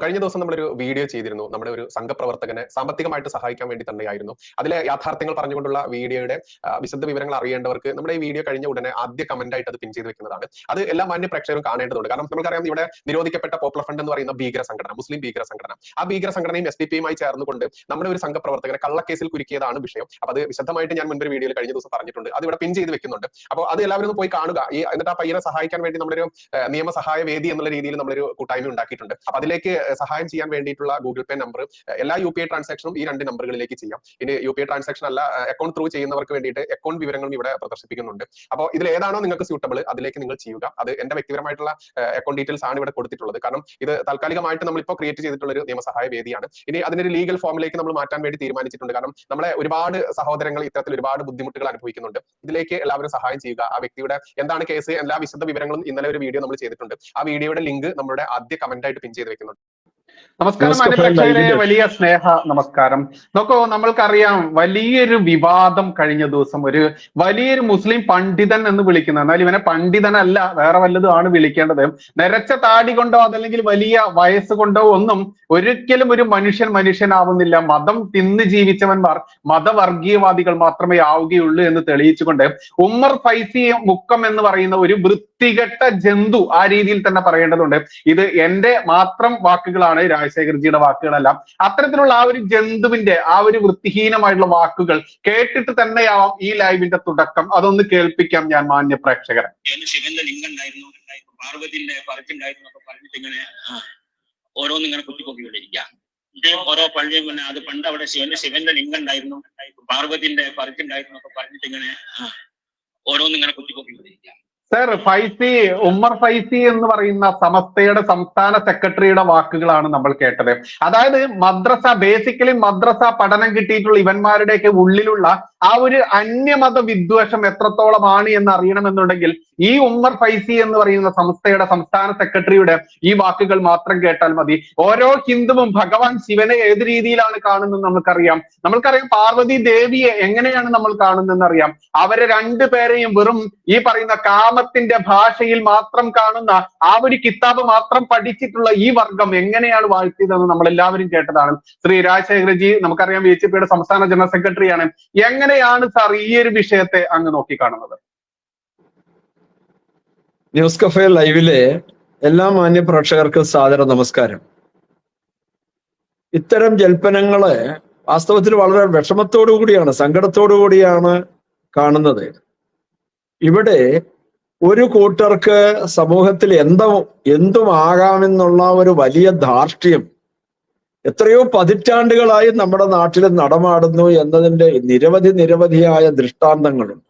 കഴിഞ്ഞ ദിവസം നമ്മളൊരു വീഡിയോ ചെയ്തിരുന്നു. നമ്മുടെ ഒരു സംഘപ്രവർത്തകനെ സാമ്പത്തികമായിട്ട് സഹായിക്കാൻ വേണ്ടി തന്നെയായിരുന്നു. അതിലെ യാഥാർത്ഥ്യങ്ങൾ പറഞ്ഞുകൊണ്ടുള്ള വീഡിയോയുടെ വിശദ വിവരങ്ങൾ അറിയേണ്ടവർക്ക് നമ്മുടെ ഈ വീഡിയോ കഴിഞ്ഞ ഉടനെ ആദ്യ കമന്റ് ആയിട്ട് അത് പിൻ ചെയ്ത് വെക്കുന്നതാണ്. അത് എല്ലാ മാന്യ പ്രേക്ഷകരും കാണേണ്ടതുണ്ട്. കാരണം നമുക്കറിയാം, ഇവിടെ നിരോധിക്കപ്പെട്ട പോപ്പുലർ ഫ്രണ്ട് എന്ന് പറയുന്ന ഭീകര സംഘടന, മുസ്ലിം ഭീകര സംഘടന, ആ ഭീകര സംഘടനയും SDP-യുമായി ചേർന്നുകൊണ്ട് നമ്മുടെ ഒരു സംഘപ്രവർത്തകനെ കള്ളക്കേസിൽ കുരുക്കിയതാണ് വിഷയം. അപ്പൊ അത് വിശദമായിട്ട് ഞാൻ മുൻപൊരു വീഡിയോയിൽ കഴിഞ്ഞ ദിവസം പറഞ്ഞിട്ടുണ്ട്. അത് ഇവിടെ പിൻ ചെയ്ത് വെക്കുന്നുണ്ട്. അപ്പോൾ അത് എല്ലാവരും ഒന്ന് പോയി കാണുക. എന്നിട്ട് ആ പയ്യനെ സഹായിക്കാൻ വേണ്ടി നമ്മളൊരു നിയമസഹായ വേദി എന്നുള്ള രീതിയിൽ നമ്മളൊരു കൂട്ടായ്മ ഉണ്ടാക്കിയിട്ടുണ്ട്. അപ്പൊ അതിലേക്ക് സഹായം ചെയ്യാൻ വേണ്ടിയിട്ടുള്ള ഗൂഗിൾ പേ നമ്പർ, എല്ലാ UPI ട്രാൻസാക്ഷനും ഈ 2 നമ്പറുകളിലേക്ക് ചെയ്യാം. ഇനി UPI ട്രാൻസാക്ഷൻ അല്ല, അക്കൗണ്ട് ത്രൂ ചെയ്യുന്നവർക്ക് വേണ്ടിയിട്ട് അക്കൗണ്ട് വിവരങ്ങളും ഇവിടെ പ്രദർശിപ്പിക്കുന്നുണ്ട്. അപ്പോൾ ഇതിൽ ഏതാണോ നിങ്ങൾക്ക് സ്യൂട്ടബിൾ അതിലേക്ക് നിങ്ങൾ ചെയ്യുക. അത് എന്റെ വ്യക്തിപരമായിട്ടുള്ള അക്കൗണ്ട് ഡീറ്റെയിൽസ് ആണ് ഇവിടെ കൊടുത്തിട്ടുള്ളത്. കാരണം ഇത് താൽക്കാലികമായിട്ട് നമ്മളിപ്പോൾ ക്രിയേറ്റ് ചെയ്തിട്ടുള്ള ഒരു നിയമസഹായ വേദിയാണ്. ഇനി അതിനൊരു ലീഗൽ ഫോമിലേക്ക് നമ്മൾ മാറ്റാൻ വേണ്ടി തീരുമാനിച്ചിട്ടുണ്ട്. കാരണം നമ്മളെ ഒരുപാട് സഹോദരങ്ങൾ ഇത്തരത്തിൽ ഒരുപാട് ബുദ്ധിമുട്ടുകൾ അനുഭവിക്കുന്നുണ്ട്. ഇതിലേക്ക് എല്ലാവരും സഹായം ചെയ്യുക. ആ വ്യക്തിയുടെ എന്താണ് കേസ്, എല്ലാ വിശദ വിവരങ്ങളും ഇന്നലെ ഒരു വീഡിയോ നമ്മൾ ചെയ്തിട്ടുണ്ട്. ആ വീഡിയോയുടെ ലിങ്ക് നമ്മുടെ ആദ്യ കമന്റ് ആയിട്ട് പിൻ ചെയ്ത് വെക്കുന്നുണ്ട്. നമസ്കാരം മാന്യപ്രേക്ഷകരെ, വലിയ സ്നേഹ നമസ്കാരം. നോക്കൂ, നമ്മൾക്കറിയാം വലിയൊരു വിവാദം കഴിഞ്ഞ ദിവസം ഒരു വലിയൊരു മുസ്ലിം പണ്ഡിതൻ എന്ന് വിളിക്കുന്നത്, എന്നാൽ ഇവനെ പണ്ഡിതനല്ല, വേറെ വല്ലതും ആണ് വിളിക്കേണ്ടത്. നരച്ച താടി കൊണ്ടോ അതല്ലെങ്കിൽ വലിയ വയസ്സ് കൊണ്ടോ ഒന്നും ഒരിക്കലും ഒരു മനുഷ്യനാവുന്നില്ല. മതം തിന്ന് ജീവിച്ചവന്മാർ മതവർഗീയവാദികൾ മാത്രമേ ആവുകയുള്ളൂ എന്ന് തെളിയിച്ചുകൊണ്ട് ഉമ്മർ ഫൈസി മുക്കം എന്ന് പറയുന്ന ഒരു വൃത്തികെട്ട ജന്തു, ആ രീതിയിൽ തന്നെ പറയേണ്ടതുണ്ട്. ഇത് എന്റെ മാത്രം വാക്കുകളാണ്, രാജശേഖർജിയുടെ വാക്കുകളല്ല. അത്തരത്തിലുള്ള ആ ഒരു ജന്തുവിന്റെ ആ ഒരു വൃത്തിഹീനമായിട്ടുള്ള വാക്കുകൾ കേട്ടിട്ട് തന്നെയാവാം ഈ ലൈവിന്റെ തുടക്കം. അതൊന്ന് കേൾപ്പിക്കാം ഞാൻ മാന്യ പ്രേക്ഷകരെ. ശിവന്റെ ലിംഗം ഉണ്ടായിരുന്നു, പാർവതിന്റെ പറച്ചുണ്ടായിരുന്നു ഒക്കെ പറഞ്ഞിട്ട് ഇങ്ങനെ ഓരോന്നിങ്ങനെ കുത്തിപ്പൊക്കിക്കൊണ്ടിരിക്കുക. ഓരോ പള്ളിയും പിന്നെ അത് പണ്ട് അവിടെ ശിവന്റെ ലിംഗം ഉണ്ടായിരുന്നു, പാർവതിന്റെ പറച്ചുണ്ടായിരുന്നു ഒക്കെ പറഞ്ഞിട്ട് ഇങ്ങനെ ഓരോന്നിങ്ങനെ കുത്തിപ്പൊക്കിക്കൊണ്ടിരിക്കുക. സർ, ഉമ്മർ ഫൈസി എന്ന് പറയുന്ന സമസ്തയുടെ സംസ്ഥാന സെക്രട്ടറിയുടെ വാക്കുകളാണ് നമ്മൾ കേട്ടത്. അതായത് ബേസിക്കലി മദ്രസ പഠനം കിട്ടിയിട്ടുള്ള ഇവന്മാരുടെയൊക്കെ ഉള്ളിലുള്ള ആ ഒരു അന്യമത വിദ്വേഷം എത്രത്തോളമാണ് എന്ന് അറിയണമെന്നുണ്ടെങ്കിൽ ഈ ഉമ്മർ ഫൈസി എന്ന് പറയുന്ന സംസ്ഥയുടെ സംസ്ഥാന സെക്രട്ടറിയുടെ ഈ വാക്കുകൾ മാത്രം കേട്ടാൽ മതി. ഓരോ ഹിന്ദുവും ഭഗവാൻ ശിവനെ ഏത് രീതിയിലാണ് കാണുന്നത് നമുക്കറിയാം. പാർവതി ദേവിയെ എങ്ങനെയാണ് നമ്മൾ കാണുന്നതെന്ന് അറിയാം. അവരെ രണ്ടുപേരെയും വെറും ഈ പറയുന്ന കാമത്തിന്റെ ഭാഷയിൽ മാത്രം കാണുന്ന ആ ഒരു കിതാബ് മാത്രം പഠിച്ചിട്ടുള്ള ഈ വർഗം എങ്ങനെയാണ് വാഴ്ത്തിയതെന്ന് നമ്മൾ എല്ലാവരും കേട്ടതാണ്. ശ്രീ രാജശേഖരജി, നമുക്കറിയാം BJP-യുടെ സംസ്ഥാന ജനറൽ സെക്രട്ടറിയാണ്. എങ്ങനെയാണ് സാർ ഈ ഒരു വിഷയത്തെ അങ്ങ് നോക്കിക്കാണുന്നത്? ന്യൂസ് കഫേ ലൈവിലെ എല്ലാ മാന്യ പ്രേക്ഷകർക്കും സാദര നമസ്കാരം. ഇത്തരം ജൽപ്പനങ്ങളെ വാസ്തവത്തിൽ വളരെ വിഷമത്തോടു കൂടിയാണ്, സങ്കടത്തോടു കൂടിയാണ് കാണുന്നത്. ഇവിടെ ഒരു കൂട്ടർക്ക് സമൂഹത്തിൽ എന്തും ആകാമെന്നുള്ള ഒരു വലിയ ധാർഷ്ട്യം എത്രയോ പതിറ്റാണ്ടുകളായി നമ്മുടെ നാട്ടിൽ നടമാടുന്നു എന്നതിൻ്റെ നിരവധിയായ ദൃഷ്ടാന്തങ്ങളുണ്ട്.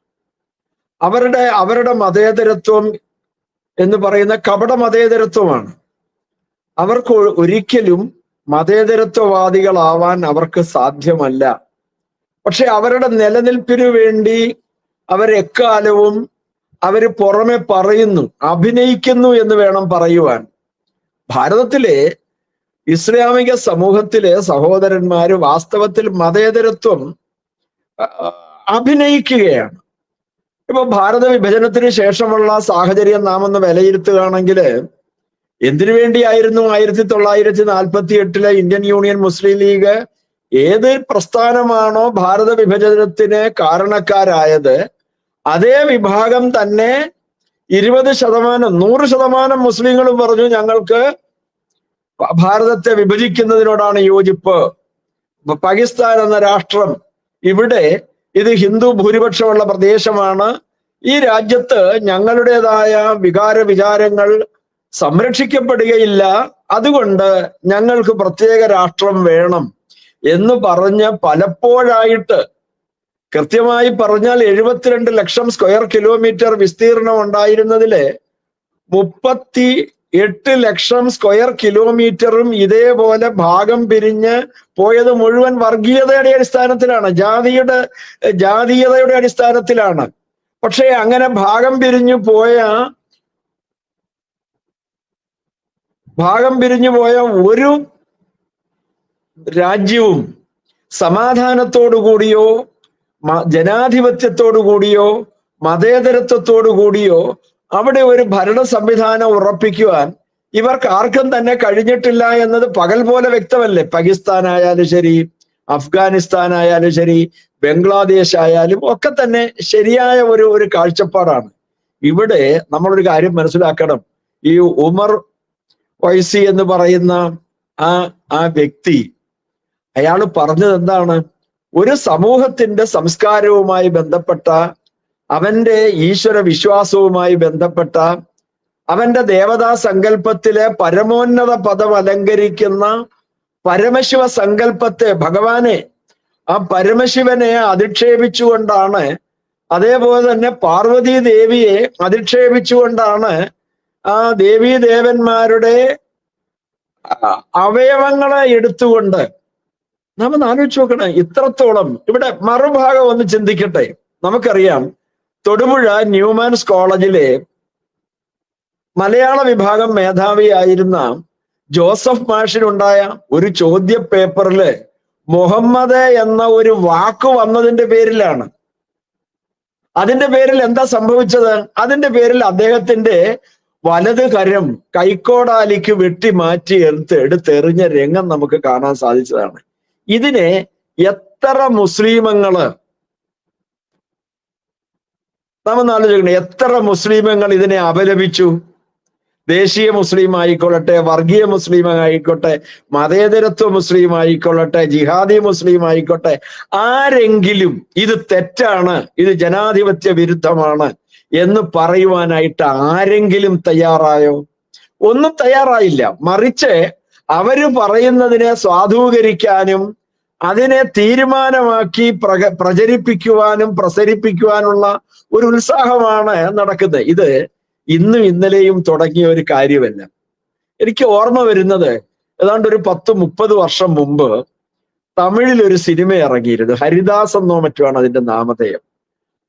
അവരുടെ മതേതരത്വം എന്ന് പറയുന്ന കപട മതേതരത്വമാണ്. അവർക്ക് ഒരിക്കലും മതേതരത്വവാദികളാവാൻ അവർക്ക് സാധ്യമല്ല. പക്ഷെ അവരുടെ നിലനിൽപ്പിനു വേണ്ടി അവരെക്കാലവും അവര് പുറമെ പറയുന്നു, അഭിനയിക്കുന്നു എന്ന് വേണം പറയുവാൻ. ഭാരതത്തിലെ ഇസ്ലാമിക സമൂഹത്തിലെ സഹോദരന്മാര് വാസ്തവത്തിൽ മതേതരത്വം അഭിനയിക്കുകയാണ്. ഇപ്പൊ ഭാരത വിഭജനത്തിന് ശേഷമുള്ള സാഹചര്യം നാം ഒന്ന് വിലയിരുത്തുകയാണെങ്കിൽ എന്തിനു വേണ്ടിയായിരുന്നു 1948 ഇന്ത്യൻ യൂണിയൻ മുസ്ലിം ലീഗ്? ഏത് പ്രസ്ഥാനമാണോ ഭാരത വിഭജനത്തിന് കാരണക്കാരായത് അതേ വിഭാഗം തന്നെ 20%, 100% മുസ്ലിങ്ങളും പറഞ്ഞു ഞങ്ങൾക്ക് ഭാരതത്തെ വിഭജിക്കുന്നതിനോടാണ് യോജിപ്പ്. പാകിസ്ഥാൻ എന്ന രാഷ്ട്രം, ഇവിടെ ഇത് ഹിന്ദു ഭൂരിപക്ഷമുള്ള പ്രദേശമാണ്, ഈ രാജ്യത്ത് ഞങ്ങളുടേതായ വിചാരങ്ങൾ സംരക്ഷിക്കപ്പെടുകയില്ല, അതുകൊണ്ട് ഞങ്ങൾക്ക് പ്രത്യേക രാഷ്ട്രം വേണം എന്ന് പറഞ്ഞ് പലപ്പോഴായിട്ട്, കൃത്യമായി പറഞ്ഞാൽ 72 ലക്ഷം സ്ക്വയർ കിലോമീറ്റർ വിസ്തീർണം ഉണ്ടായിരുന്നതില് 38 ലക്ഷം സ്ക്വയർ കിലോമീറ്ററും ഇതേപോലെ ഭാഗം പിരിഞ്ഞ് പോയത് മുഴുവൻ വർഗീയതയുടെ അടിസ്ഥാനത്തിലാണ്, ജാതീയതയുടെ അടിസ്ഥാനത്തിലാണ്. പക്ഷെ അങ്ങനെ ഭാഗം പിരിഞ്ഞു പോയ ഒരു രാജ്യവും സമാധാനത്തോടു കൂടിയോ ജനാധിപത്യത്തോടു കൂടിയോ മതേതരത്വത്തോടു കൂടിയോ അവിടെ ഒരു ഭരണ സംവിധാനം ഉറപ്പിക്കുവാൻ ഇവർക്ക് ആർക്കും തന്നെ കഴിഞ്ഞിട്ടില്ല എന്നത് പകൽ പോലെ വ്യക്തമല്ലേ? പാകിസ്ഥാൻ ആയാലും ശരി, അഫ്ഗാനിസ്ഥാൻ ആയാലും ശരി, ബംഗ്ലാദേശ് ആയാലും ഒക്കെ തന്നെ ശരിയായ ഒരു കാഴ്ചപ്പാടാണ്. ഇവിടെ നമ്മളൊരു കാര്യം മനസ്സിലാക്കണം. ഈ ഉമർ ഫൈസി എന്ന് പറയുന്ന ആ വ്യക്തി, അയാൾ പറഞ്ഞത് എന്താണ്? ഒരു സമൂഹത്തിന്റെ സംസ്കാരവുമായി ബന്ധപ്പെട്ട, അവന്റെ ഈശ്വര വിശ്വാസവുമായി ബന്ധപ്പെട്ട, അവന്റെ ദേവതാ സങ്കല്പത്തിലെ പരമോന്നത പദം അലങ്കരിക്കുന്ന പരമശിവ സങ്കല്പത്തെ, ഭഗവാനെ, ആ പരമശിവനെ അധിക്ഷേപിച്ചുകൊണ്ടാണ്, അതേപോലെ തന്നെ പാർവതി ദേവിയെ അധിക്ഷേപിച്ചുകൊണ്ടാണ് ആ ദേവീദേവന്മാരുടെ അവയവങ്ങളെ എടുത്തുകൊണ്ട്, നാം ആലോചിച്ച് നോക്കണേ ഇത്രത്തോളം. ഇവിടെ മറുഭാഗം ഒന്ന് ചിന്തിക്കട്ടെ. നമുക്കറിയാം, തൊടുപുഴ ന്യൂമാൻസ് കോളേജിലെ മലയാള വിഭാഗം മേധാവിയായിരുന്ന ജോസഫ് മാഷിനുണ്ടായ ഒരു ചോദ്യ പേപ്പറില് മുഹമ്മദ് എന്ന ഒരു വാക്ക് വന്നതിന്റെ പേരിലാണ്. അതിന്റെ പേരിൽ എന്താ സംഭവിച്ചത്? അതിന്റെ പേരിൽ അദ്ദേഹത്തിന്റെ വലത് കരം കൈക്കോടാലിക്ക് വെട്ടി മാറ്റി എടുത്തെറിഞ്ഞ രംഗം നമുക്ക് കാണാൻ സാധിച്ചതാണ്. ഇതിനെ എത്ര മുസ്ലിമങ്ങള്, നാം ആലോചിക്കണം, എത്ര മുസ്ലിമങ്ങൾ ഇതിനെ അപലപിച്ചു. ദേശീയ മുസ്ലിം ആയിക്കൊള്ളട്ടെ, വർഗീയ മുസ്ലിം ആയിക്കോട്ടെ, മതേതരത്വ മുസ്ലിം ആയിക്കൊള്ളട്ടെ, ജിഹാദി മുസ്ലിം ആയിക്കോട്ടെ, ആരെങ്കിലും ഇത് തെറ്റാണ്, ഇത് ജനാധിപത്യ വിരുദ്ധമാണ് എന്ന് പറയുവാനായിട്ട് ആരെങ്കിലും തയ്യാറായോ? ഒന്നും തയ്യാറായില്ല. മറിച്ച് അവര് പറയുന്നതിനെ സ്വാധൂകരിക്കാനും അതിനെ തീരുമാനമാക്കി പ്രചരിപ്പിക്കുവാനും പ്രസരിപ്പിക്കുവാനുള്ള ഒരു ഉത്സാഹമാണ് നടക്കുന്നത്. ഇത് ഇന്നും ഇന്നലെയും തുടങ്ങിയ ഒരു കാര്യമല്ല. എനിക്ക് ഓർമ്മ വരുന്നത്, ഏതാണ്ട് ഒരു 10-30 വർഷം മുമ്പ് തമിഴിൽ ഒരു സിനിമ ഇറങ്ങിയിരുന്നു. ഹരിദാസ് എന്നോ മറ്റുമാണ് അതിന്റെ നാമധേയം.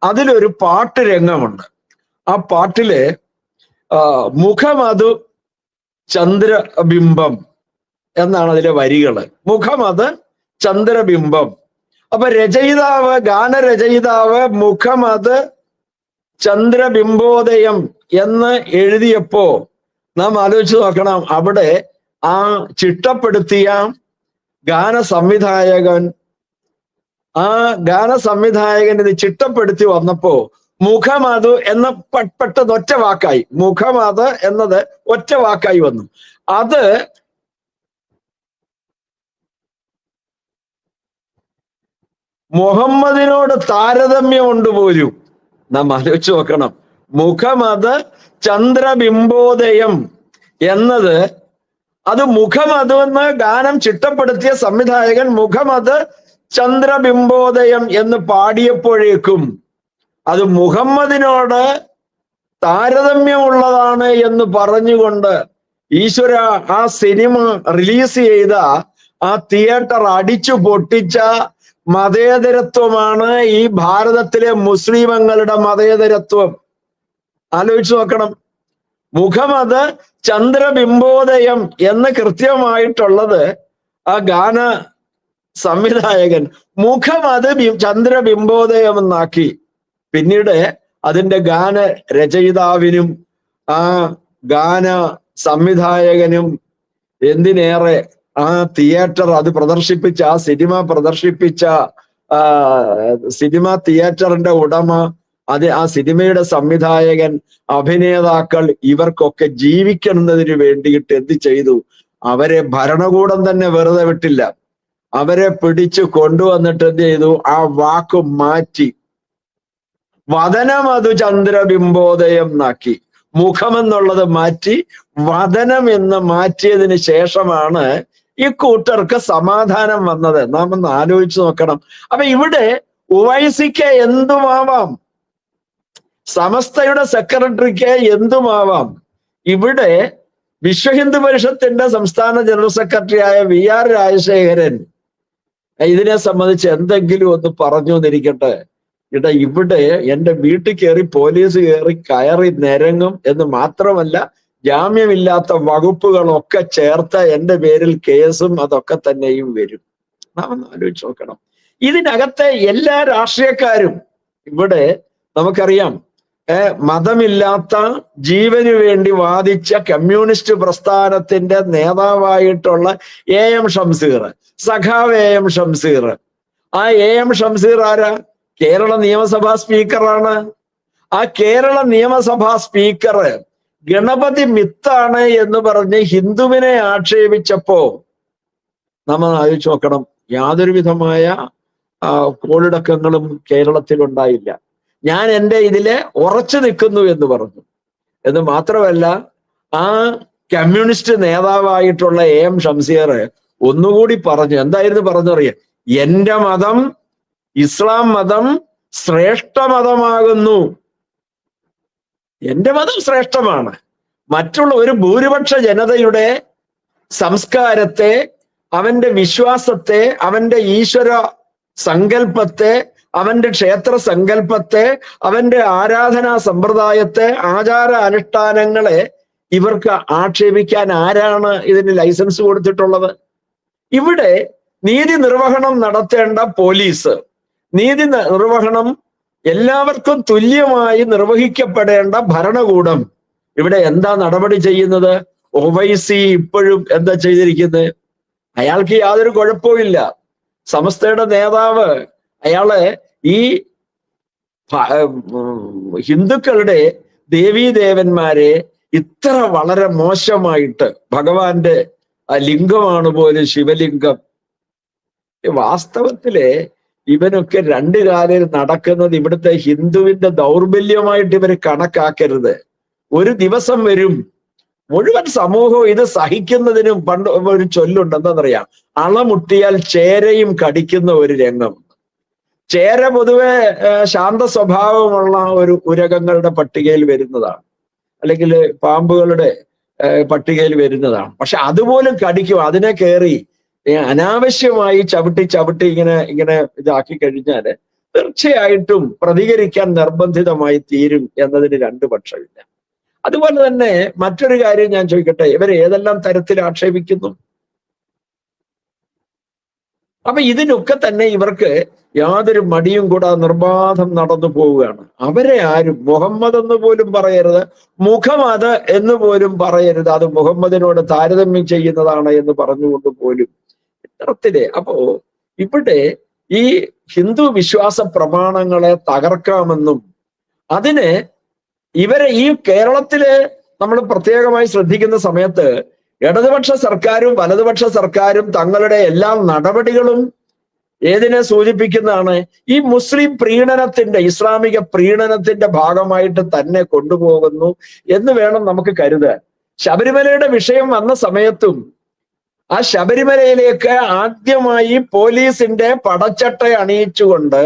അതിലൊരു പാട്ട് രംഗമുണ്ട്. ആ പാട്ടില് മുഖമത് ചന്ദ്രബിംബം എന്നാണ് അതിലെ വരികള്. മുഖമത് ചന്ദ്രബിംബം. അപ്പൊ രചയിതാവ്, ഗാനരചയിതാവ് മുഖമത് ചന്ദ്രബിംബോദയം എന്ന് എഴുതിയപ്പോ നാം ആലോചിച്ച് നോക്കണം, അവിടെ ആ ചിട്ടപ്പെടുത്തിയ ഗാനസംവിധായകൻ ഇത് ചിട്ടപ്പെടുത്തി വന്നപ്പോ മുഖമത് എന്ന പെട്ടെന്ന് ഒറ്റ വാക്കായി, മുഖമത് എന്നത് ഒറ്റ വാക്കായി വന്നു. അത് മുഹമ്മദിനോട് താരതമ്യമുണ്ട് പോലും. നാം ആലോചിച്ച് നോക്കണം. മുഖമത് ചന്ദ്രബിംബോദയം എന്നത്, അത് മുഖമത് എന്ന് ഗാനം ചിട്ടപ്പെടുത്തിയ സംവിധായകൻ മുഖമത് ചന്ദ്രബിംബോദയം എന്ന് പാടിയപ്പോഴേക്കും അത് മുഹമ്മദിനോട് താരതമ്യമുള്ളതാണ് എന്ന് പറഞ്ഞുകൊണ്ട് ഈശ്വര ആ സിനിമ റിലീസ് ചെയ്ത ആ തിയേറ്റർ അടിച്ചു പൊട്ടിച്ച മതേതരത്വമാണ് ഈ ഭാരതത്തിലെ മുസ്ലിമങ്ങളുടെ മതേതരത്വം. ആലോചിച്ചു നോക്കണം. മുഖമത് ചന്ദ്രബിംബോദയം എന്ന് കൃത്യമായിട്ടുള്ളത് ആ ഗാന സംവിധായകൻ മുഖമത് ചന്ദ്രബിംബോദയം എന്നാക്കി. പിന്നീട് അതിന്റെ ഗാന രചയിതാവിനും ആ ഗാന സംവിധായകനും, എന്തിനേറെ ആ തിയേറ്റർ അത് പ്രദർശിപ്പിച്ച, ആ സിനിമ പ്രദർശിപ്പിച്ച സിനിമ തിയേറ്ററിന്റെ ഉടമ, ആ സിനിമയുടെ സംവിധായകൻ, അഭിനേതാക്കൾ, ഇവർക്കൊക്കെ ജീവിക്കുന്നതിന് വേണ്ടിയിട്ട് എന്ത് ചെയ്തു? അവരെ ഭരണകൂടം തന്നെ വെറുതെ വിട്ടില്ല. അവരെ പിടിച്ചു കൊണ്ടുവന്നിട്ട് എന്ത് ചെയ്തു? ആ വാക്ക് മാറ്റി വദനമതു ചന്ദ്രബിംബോദയം എന്നാക്കി. മുഖമെന്നുള്ളത് മാറ്റി വദനം എന്ന് മാറ്റിയതിന് ശേഷമാണ് ഈ കൂട്ടർക്ക് സമാധാനം വന്നത്. നാം ഒന്ന് ആലോചിച്ച് നോക്കണം. അപ്പൊ ഇവിടെ ഉവൈസിക്ക് എന്തുമാവാം, സമസ്തയുടെ സെക്രട്ടറിക്ക് എന്തുമാവാം. ഇവിടെ വിശ്വ ഹിന്ദു പരിഷത്തിന്റെ സംസ്ഥാന ജനറൽ സെക്രട്ടറിയായ VR രാജശേഖരൻ ഇതിനെ സംബന്ധിച്ച് എന്തെങ്കിലും ഒന്ന് പറഞ്ഞു എന്നിരിക്കട്ടെ. ഇവിടെ എന്റെ വീട്ടിൽ കയറി പോലീസ് കയറി നിരങ്ങും എന്ന് മാത്രമല്ല, ജാമ്യമില്ലാത്ത വകുപ്പുകളൊക്കെ ചേർത്ത എന്റെ പേരിൽ കേസും അതൊക്കെ തന്നെയും വരും. നാം ഒന്ന് ആലോചിച്ച് നോക്കണം. ഇതിനകത്തെ എല്ലാ രാഷ്ട്രീയക്കാരും, ഇവിടെ നമുക്കറിയാം മതമില്ലാത്ത ജീവന് വേണ്ടി വാദിച്ച കമ്മ്യൂണിസ്റ്റ് പ്രസ്ഥാനത്തിന്റെ നേതാവായിട്ടുള്ള AM ഷംസീർ, സഖാവ് AM ഷംസീർ. ആ AM ഷംസീർ ആരാ? കേരള നിയമസഭാ സ്പീക്കറാണ്. ആ കേരള നിയമസഭാ സ്പീക്കർ ഗണപതി മിത്താണ് എന്ന് പറഞ്ഞ് ഹിന്ദുവിനെ ആക്ഷേപിച്ചപ്പോ നമ്മൾ ആലോചിച്ച് നോക്കണം, യാതൊരു വിധമായ കോളിടക്കങ്ങളും കേരളത്തിൽ ഉണ്ടായില്ല. ഞാൻ എൻ്റെ ഇതിലെ ഉറച്ചു നിൽക്കുന്നു എന്ന് പറഞ്ഞു. എന്ന് മാത്രമല്ല, ആ കമ്മ്യൂണിസ്റ്റ് നേതാവായിട്ടുള്ള AM ഷംസീർ ഒന്നുകൂടി പറഞ്ഞു. എന്തായിരുന്നു പറഞ്ഞറിയാം? എന്റെ മതം, ഇസ്ലാം മതം ശ്രേഷ്ഠ മതമാകുന്നു. എന്റെ മതം ശ്രേഷ്ഠമാണ്. മറ്റുള്ള ഒരു ഭൂരിപക്ഷ ജനതയുടെ സംസ്കാരത്തെ, അവന്റെ വിശ്വാസത്തെ, അവന്റെ ഈശ്വര സങ്കല്പത്തെ, അവന്റെ ക്ഷേത്ര സങ്കല്പത്തെ, അവന്റെ ആരാധനാ സമ്പ്രദായത്തെ, ആചാര അനുഷ്ഠാനങ്ങളെ ഇവർക്ക് ആക്ഷേപിക്കാൻ ആരാണ് ഇതിന് ലൈസൻസ് കൊടുത്തിട്ടുള്ളത്? ഇവിടെ നീതി നിർവഹണം നടത്തേണ്ട പോലീസ്, നീതി നിർവഹണം എല്ലാവർക്കും തുല്യമായി നിർവഹിക്കപ്പെടേണ്ട ഭരണകൂടം ഇവിടെ എന്താ നടപടി ചെയ്യുന്നത്? ഒവൈസി ഇപ്പോഴും എന്താ ചെയ്തിരിക്കുന്നത്? അയാൾക്ക് യാതൊരു കുഴപ്പവുമില്ല. സമസ്തയുടെ നേതാവ് അയാള് ഈ ഹിന്ദുക്കളുടെ ദേവീദേവന്മാരെ ഇത്ര വളരെ മോശമായിട്ട്, ഭഗവാന്റെ ലിംഗമാണ് പോലും ശിവലിംഗം. വാസ്തവത്തില് ഇവനൊക്കെ രണ്ടു കാലിൽ നടക്കുന്നത് ഇവിടുത്തെ ഹിന്ദുവിന്റെ ദൗർബല്യമായിട്ട് ഇവർ കണക്കാക്കരുത്. ഒരു ദിവസം വരും മുഴുവൻ സമൂഹവും ഇത് സഹിക്കുന്നതിനും പണ്ട് ഒരു ചൊല്ലുണ്ട്, എന്താണെന്നറിയാം? അളമുട്ടിയാൽ ചേരയും കടിക്കുന്ന ഒരു രംഗം. ചേര പൊതുവെ ശാന്ത സ്വഭാവമുള്ള ഒരു ഉരകങ്ങളുടെ പട്ടികയിൽ വരുന്നതാണ്, അല്ലെങ്കിൽ പാമ്പുകളുടെ പട്ടികയിൽ വരുന്നതാണ്. പക്ഷെ അതുപോലും കടിക്കും. അതിനെ കയറി അനാവശ്യമായി ചവിട്ടി ഇങ്ങനെ ഇതാക്കി കഴിഞ്ഞാൽ തീർച്ചയായിട്ടും പ്രതികരിക്കാൻ നിർബന്ധിതമായി തീരും എന്നതിന് രണ്ടു പക്ഷമില്ല. അതുപോലെ തന്നെ മറ്റൊരു കാര്യം ഞാൻ ചോദിക്കട്ടെ, ഇവർ ഏതെല്ലാം തരത്തിൽ ആക്ഷേപിക്കുന്നു? അപ്പൊ ഇതിനൊക്കെ തന്നെ ഇവർക്ക് യാതൊരു മടിയും കൂടാതെ നിർബാധം നടന്നു പോവുകയാണ്. അവരെ ആരും മുഹമ്മദ് എന്ന് പോലും പറയരുത്, മുഹമ്മദ് എന്ന് പോലും പറയരുത്. അത് മുഹമ്മദിനോട് താരതമ്യം ചെയ്യുന്നതാണ് എന്ന് പറഞ്ഞുകൊണ്ട് പോലും ഇത്തരത്തില്. അപ്പോ ഇവിടെ ഈ ഹിന്ദു വിശ്വാസ പ്രമാണങ്ങളെ തകർക്കാമെന്നും അതിന് ഇവരെ ഈ കേരളത്തില് നമ്മൾ പ്രത്യേകമായി ശ്രദ്ധിക്കുന്ന സമയത്ത് ഇടതുപക്ഷ സർക്കാരും വലതുപക്ഷ സർക്കാരും തങ്ങളുടെ എല്ലാ നടപടികളും ഏതിനെ സൂചിപ്പിക്കുന്നതാണ്? ഈ മുസ്ലിം പ്രീണനത്തിന്റെ, ഇസ്ലാമിക പ്രീണനത്തിന്റെ ഭാഗമായിട്ട് തന്നെ കൊണ്ടുപോകുന്നു എന്ന് വേണം നമുക്ക് കരുതാൻ. ശബരിമലയുടെ വിഷയം വന്ന സമയത്തും ആ ശബരിമലയിലേക്ക് ആദ്യമായി പോലീസിന്റെ പടച്ചട്ട അണിയിച്ചുകൊണ്ട്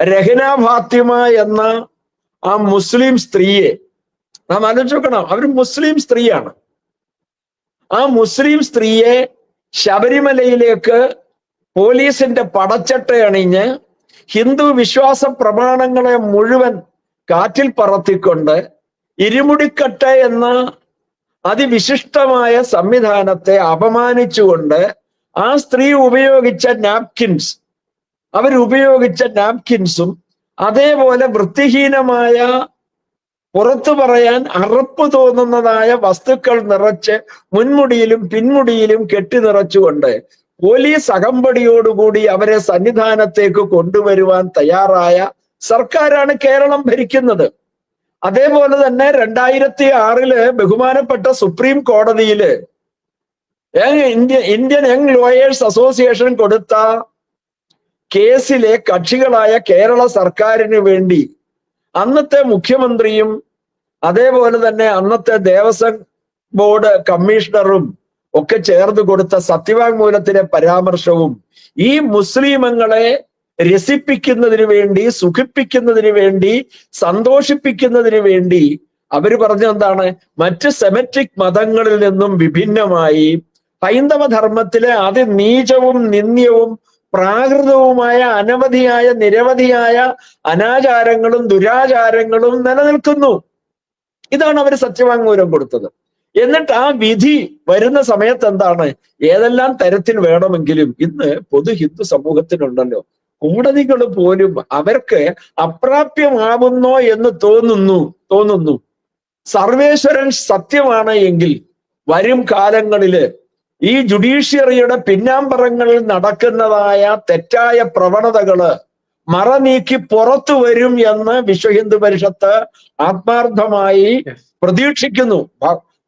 രഹ്ന ഫാത്തിമ എന്ന ആ മുസ്ലിം സ്ത്രീയെ നാം ആലോചിച്ച് നോക്കണം. അവർ മുസ്ലിം സ്ത്രീയാണ്. ആ മുസ്ലിം സ്ത്രീയെ ശബരിമലയിലേക്ക് പോലീസിന്റെ പടച്ചട്ട അണിഞ്ഞ് ഹിന്ദു വിശ്വാസ പ്രമാണങ്ങളെ മുഴുവൻ കാറ്റിൽ പറത്തിക്കൊണ്ട് ഇരുമുടിക്കട്ട എന്ന അതിവിശിഷ്ടമായ സംവിധാനത്തെ അപമാനിച്ചുകൊണ്ട് ആ സ്ത്രീ ഉപയോഗിച്ച നാപ്കിൻസ്, അവരുപയോഗിച്ച നാപ്കിൻസും അതേപോലെ വൃത്തിഹീനമായ, പുറത്തു പറയാൻ അറപ്പ് തോന്നുന്നതായ വസ്തുക്കൾ നിറച്ച് മുൻമുടിയിലും പിൻമുടിയിലും കെട്ടി നിറച്ചുകൊണ്ട് പോലീസ് അകമ്പടിയോടുകൂടി അവരെ സന്നിധാനത്തേക്ക് കൊണ്ടുവരുവാൻ തയ്യാറായ സർക്കാരാണ് കേരളം ഭരിക്കുന്നത്. അതേപോലെ തന്നെ 2006 ബഹുമാനപ്പെട്ട സുപ്രീം കോടതിയില് ഇന്ത്യൻ യങ് ലോയേഴ്സ് അസോസിയേഷൻ കൊടുത്ത കേസിലെ കക്ഷികളായ കേരള സർക്കാരിന് വേണ്ടി അന്നത്തെ മുഖ്യമന്ത്രിയും അതേപോലെ തന്നെ അന്നത്തെ ദേവസ്വം ബോർഡ് കമ്മീഷണറും ഒക്കെ ചേർന്ന് കൊടുത്ത സത്യവാങ്മൂലത്തിലെ പരാമർശവും ഈ മുസ്ലിമങ്ങളെ രസിപ്പിക്കുന്നതിന് വേണ്ടി, സുഖിപ്പിക്കുന്നതിന് വേണ്ടി, സന്തോഷിപ്പിക്കുന്നതിന് വേണ്ടി അവര് പറഞ്ഞെന്താണ്? മറ്റ് സെമറ്റിക് മതങ്ങളിൽ നിന്നും വിഭിന്നമായി ഹൈന്ദവ ധർമ്മത്തിലെ അതിനീചവും നിന്ദ്യവും പ്രാകൃതവുമായ അനവധിയായ നിരവധിയായ അനാചാരങ്ങളും ദുരാചാരങ്ങളും നിലനിൽക്കുന്നു. ഇതാണ് അവർ സത്യവാങ്മൂലം കൊടുത്തത്. എന്നിട്ട് ആ വിധി വരുന്ന സമയത്ത് എന്താണ്? ഏതെല്ലാം തരത്തിൽ വേണമെങ്കിലും ഇന്ന് പൊതു ഹിന്ദു സമൂഹത്തിനുണ്ടല്ലോ കോടതികൾ പോലും അവർക്ക് അപ്രാപ്യമാവുന്നോ എന്ന് തോന്നുന്നു. സർവേശ്വരൻ സത്യമാണ് എങ്കിൽ വരും കാലങ്ങളില് ഈ ജുഡീഷ്യറിയുടെ പിന്നാമ്പറങ്ങളിൽ നടക്കുന്നതായ തെറ്റായ പ്രവണതകള് മറനീക്കി പുറത്തു വരും എന്ന് വിശ്വഹിന്ദു പരിഷത്ത് ആത്മാർത്ഥമായി പ്രതീക്ഷിക്കുന്നു.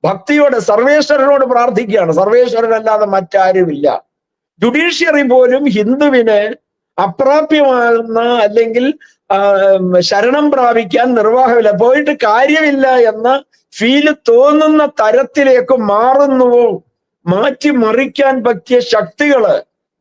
ഭക്തിയോടെ സർവേശ്വരനോട് പ്രാർത്ഥിക്കുകയാണ്. സർവേശ്വരനല്ലാതെ മറ്റാരുമില്ല. ജുഡീഷ്യറി പോലും ഹിന്ദുവിന് അപ്രാപ്യമാകുന്ന അല്ലെങ്കിൽ ശരണം പ്രാപിക്കാൻ നിർവാഹമില്ല, പോയിട്ട് കാര്യമില്ല എന്ന ഫീല് തോന്നുന്ന തരത്തിലേക്ക് മാറുന്നുവോ, മാറ്റിമറിക്കാൻ പറ്റിയ ശക്തികള്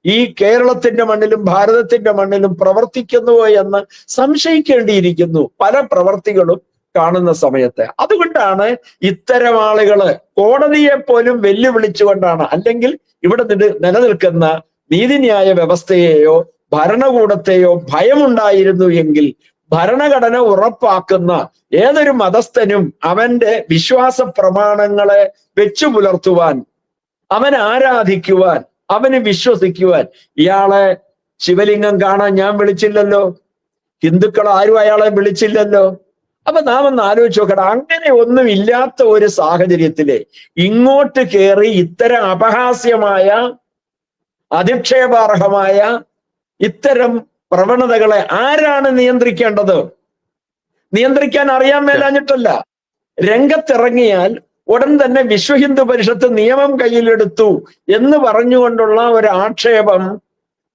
ഈ കേരളത്തിന്റെ മണ്ണിലും ഭാരതത്തിന്റെ മണ്ണിലും പ്രവർത്തിക്കുന്നുവോ എന്ന് സംശയിക്കേണ്ടിയിരിക്കുന്നു പല പ്രവർത്തികളും കാണുന്ന സമയത്ത്. അതുകൊണ്ടാണ് ഇത്തരം ആളുകള് കോടതിയെ പോലും വെല്ലുവിളിച്ചുകൊണ്ടാണ്, അല്ലെങ്കിൽ ഇവിടെ നിലനിൽക്കുന്ന നീതിന്യായ വ്യവസ്ഥയെയോ ഭരണകൂടത്തെയോ ഭയമുണ്ടായിരുന്നു എങ്കിൽ ഭരണഘടന ഉറപ്പാക്കുന്ന ഏതൊരു മതസ്ഥനും അവന്റെ വിശ്വാസ പ്രമാണങ്ങളെ വെച്ചു പുലർത്തുവാൻ, അവൻ ആരാധിക്കുവാൻ, അവന് വിശ്വസിക്കുവാൻ. ഇയാളെ ശിവലിംഗം കാണാൻ ഞാൻ വിളിച്ചില്ലല്ലോ, ഹിന്ദുക്കൾ ആരും അയാളെ വിളിച്ചില്ലല്ലോ. അപ്പൊ നാം ഒന്ന് ആലോചിച്ച് നോക്കണം. അങ്ങനെ ഒന്നും ഇല്ലാത്ത ഒരു സാഹചര്യത്തില് ഇങ്ങോട്ട് കയറി ഇത്തരം അപഹാസ്യമായ അധിക്ഷേപാർഹമായ ഇത്തരം പ്രവണതകളെ ആരാണ് നിയന്ത്രിക്കേണ്ടത്? നിയന്ത്രിക്കാൻ അറിയാൻ മേലാഞ്ഞിട്ടല്ല, രംഗത്തിറങ്ങിയാൽ ഉടൻ തന്നെ വിശ്വഹിന്ദു പരിഷത്ത് നിയമം കയ്യിലെടുത്തു എന്ന് പറഞ്ഞുകൊണ്ടുള്ള ഒരു ആക്ഷേപം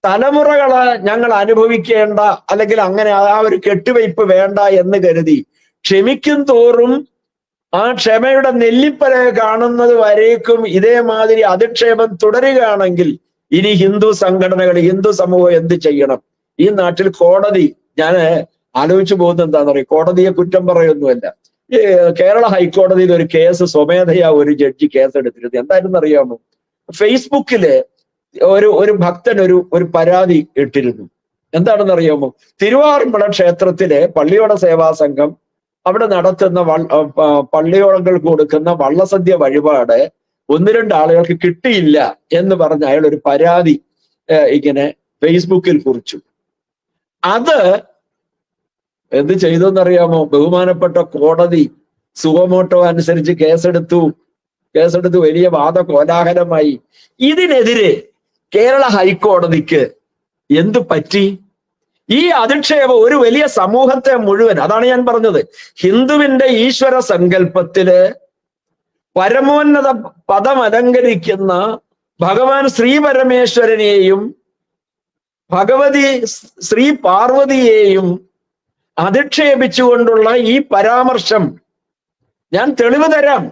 തലമുറകളെ ഞങ്ങൾ അനുഭവിക്കേണ്ട, അല്ലെങ്കിൽ അങ്ങനെ ആ ഒരു കെട്ടുവയ്പ് വേണ്ട എന്ന് കരുതി ക്ഷമിക്കും തോറും ആ ക്ഷമയുടെ നെല്ലിപ്പല കാണുന്നത് വരേക്കും ഇതേമാതിരി അധിക്ഷേപം തുടരുകയാണെങ്കിൽ ഇനി ഹിന്ദു സംഘടനകൾ, ഹിന്ദു സമൂഹം എന്ത് ചെയ്യണം? ഈ നാട്ടിൽ കോടതി, ഞാൻ ആലോചിച്ചു പോകുന്നത് എന്താണെന്ന് പറയും, കോടതിയെ കുറ്റം പറയൊന്നുമല്ല. ഈ കേരള ഹൈക്കോടതിയിൽ ഒരു കേസ് സ്വമേധയാ ഒരു ജഡ്ജി കേസ് എടുത്തിരുന്നു. എന്തായിരുന്നു അറിയാമോ? ഫേസ്ബുക്കില് ഒരു ഭക്തൻ ഒരു പരാതി ഇട്ടിരുന്നു. എന്താണെന്ന് അറിയാമോ? തിരുവാറന്മുള ക്ഷേത്രത്തിലെ പള്ളിയോട സേവാ സംഘം അവിടെ നടത്തുന്ന പള്ളിയോടങ്ങൾക്ക് കൊടുക്കുന്ന വള്ളസദ്യ വഴിപാട് 1-2 ആളുകൾക്ക് കിട്ടിയില്ല എന്ന് പറഞ്ഞ് അയാൾ ഒരു പരാതി ഇങ്ങനെ ഫേസ്ബുക്കിൽ കുറിച്ചു. അത് എന്ത് ചെയ്തു എന്നറിയാമോ? ബഹുമാനപ്പെട്ട കോടതി സുവമോട്ടോ അനുസരിച്ച് കേസെടുത്തു വലിയ വാദകോലാഹലമായി. ഇതിനെതിരെ കേരള ഹൈക്കോടതിക്ക് എന്ത് പറ്റി? ഈ അധിക്ഷേപം ഒരു വലിയ സമൂഹത്തെ മുഴുവൻ, അതാണ് ഞാൻ പറഞ്ഞത്, ഹിന്ദുവിന്റെ ഈശ്വര സങ്കല്പത്തില് പരമോന്നത പദം അലങ്കരിക്കുന്ന ഭഗവാൻ ശ്രീ പരമേശ്വരനെയും ഭഗവതി ശ്രീ പാർവതിയെയും അധിക്ഷേപിച്ചുകൊണ്ടുള്ള ഈ പരാമർശം ഞാൻ തെളിവ് തരാം.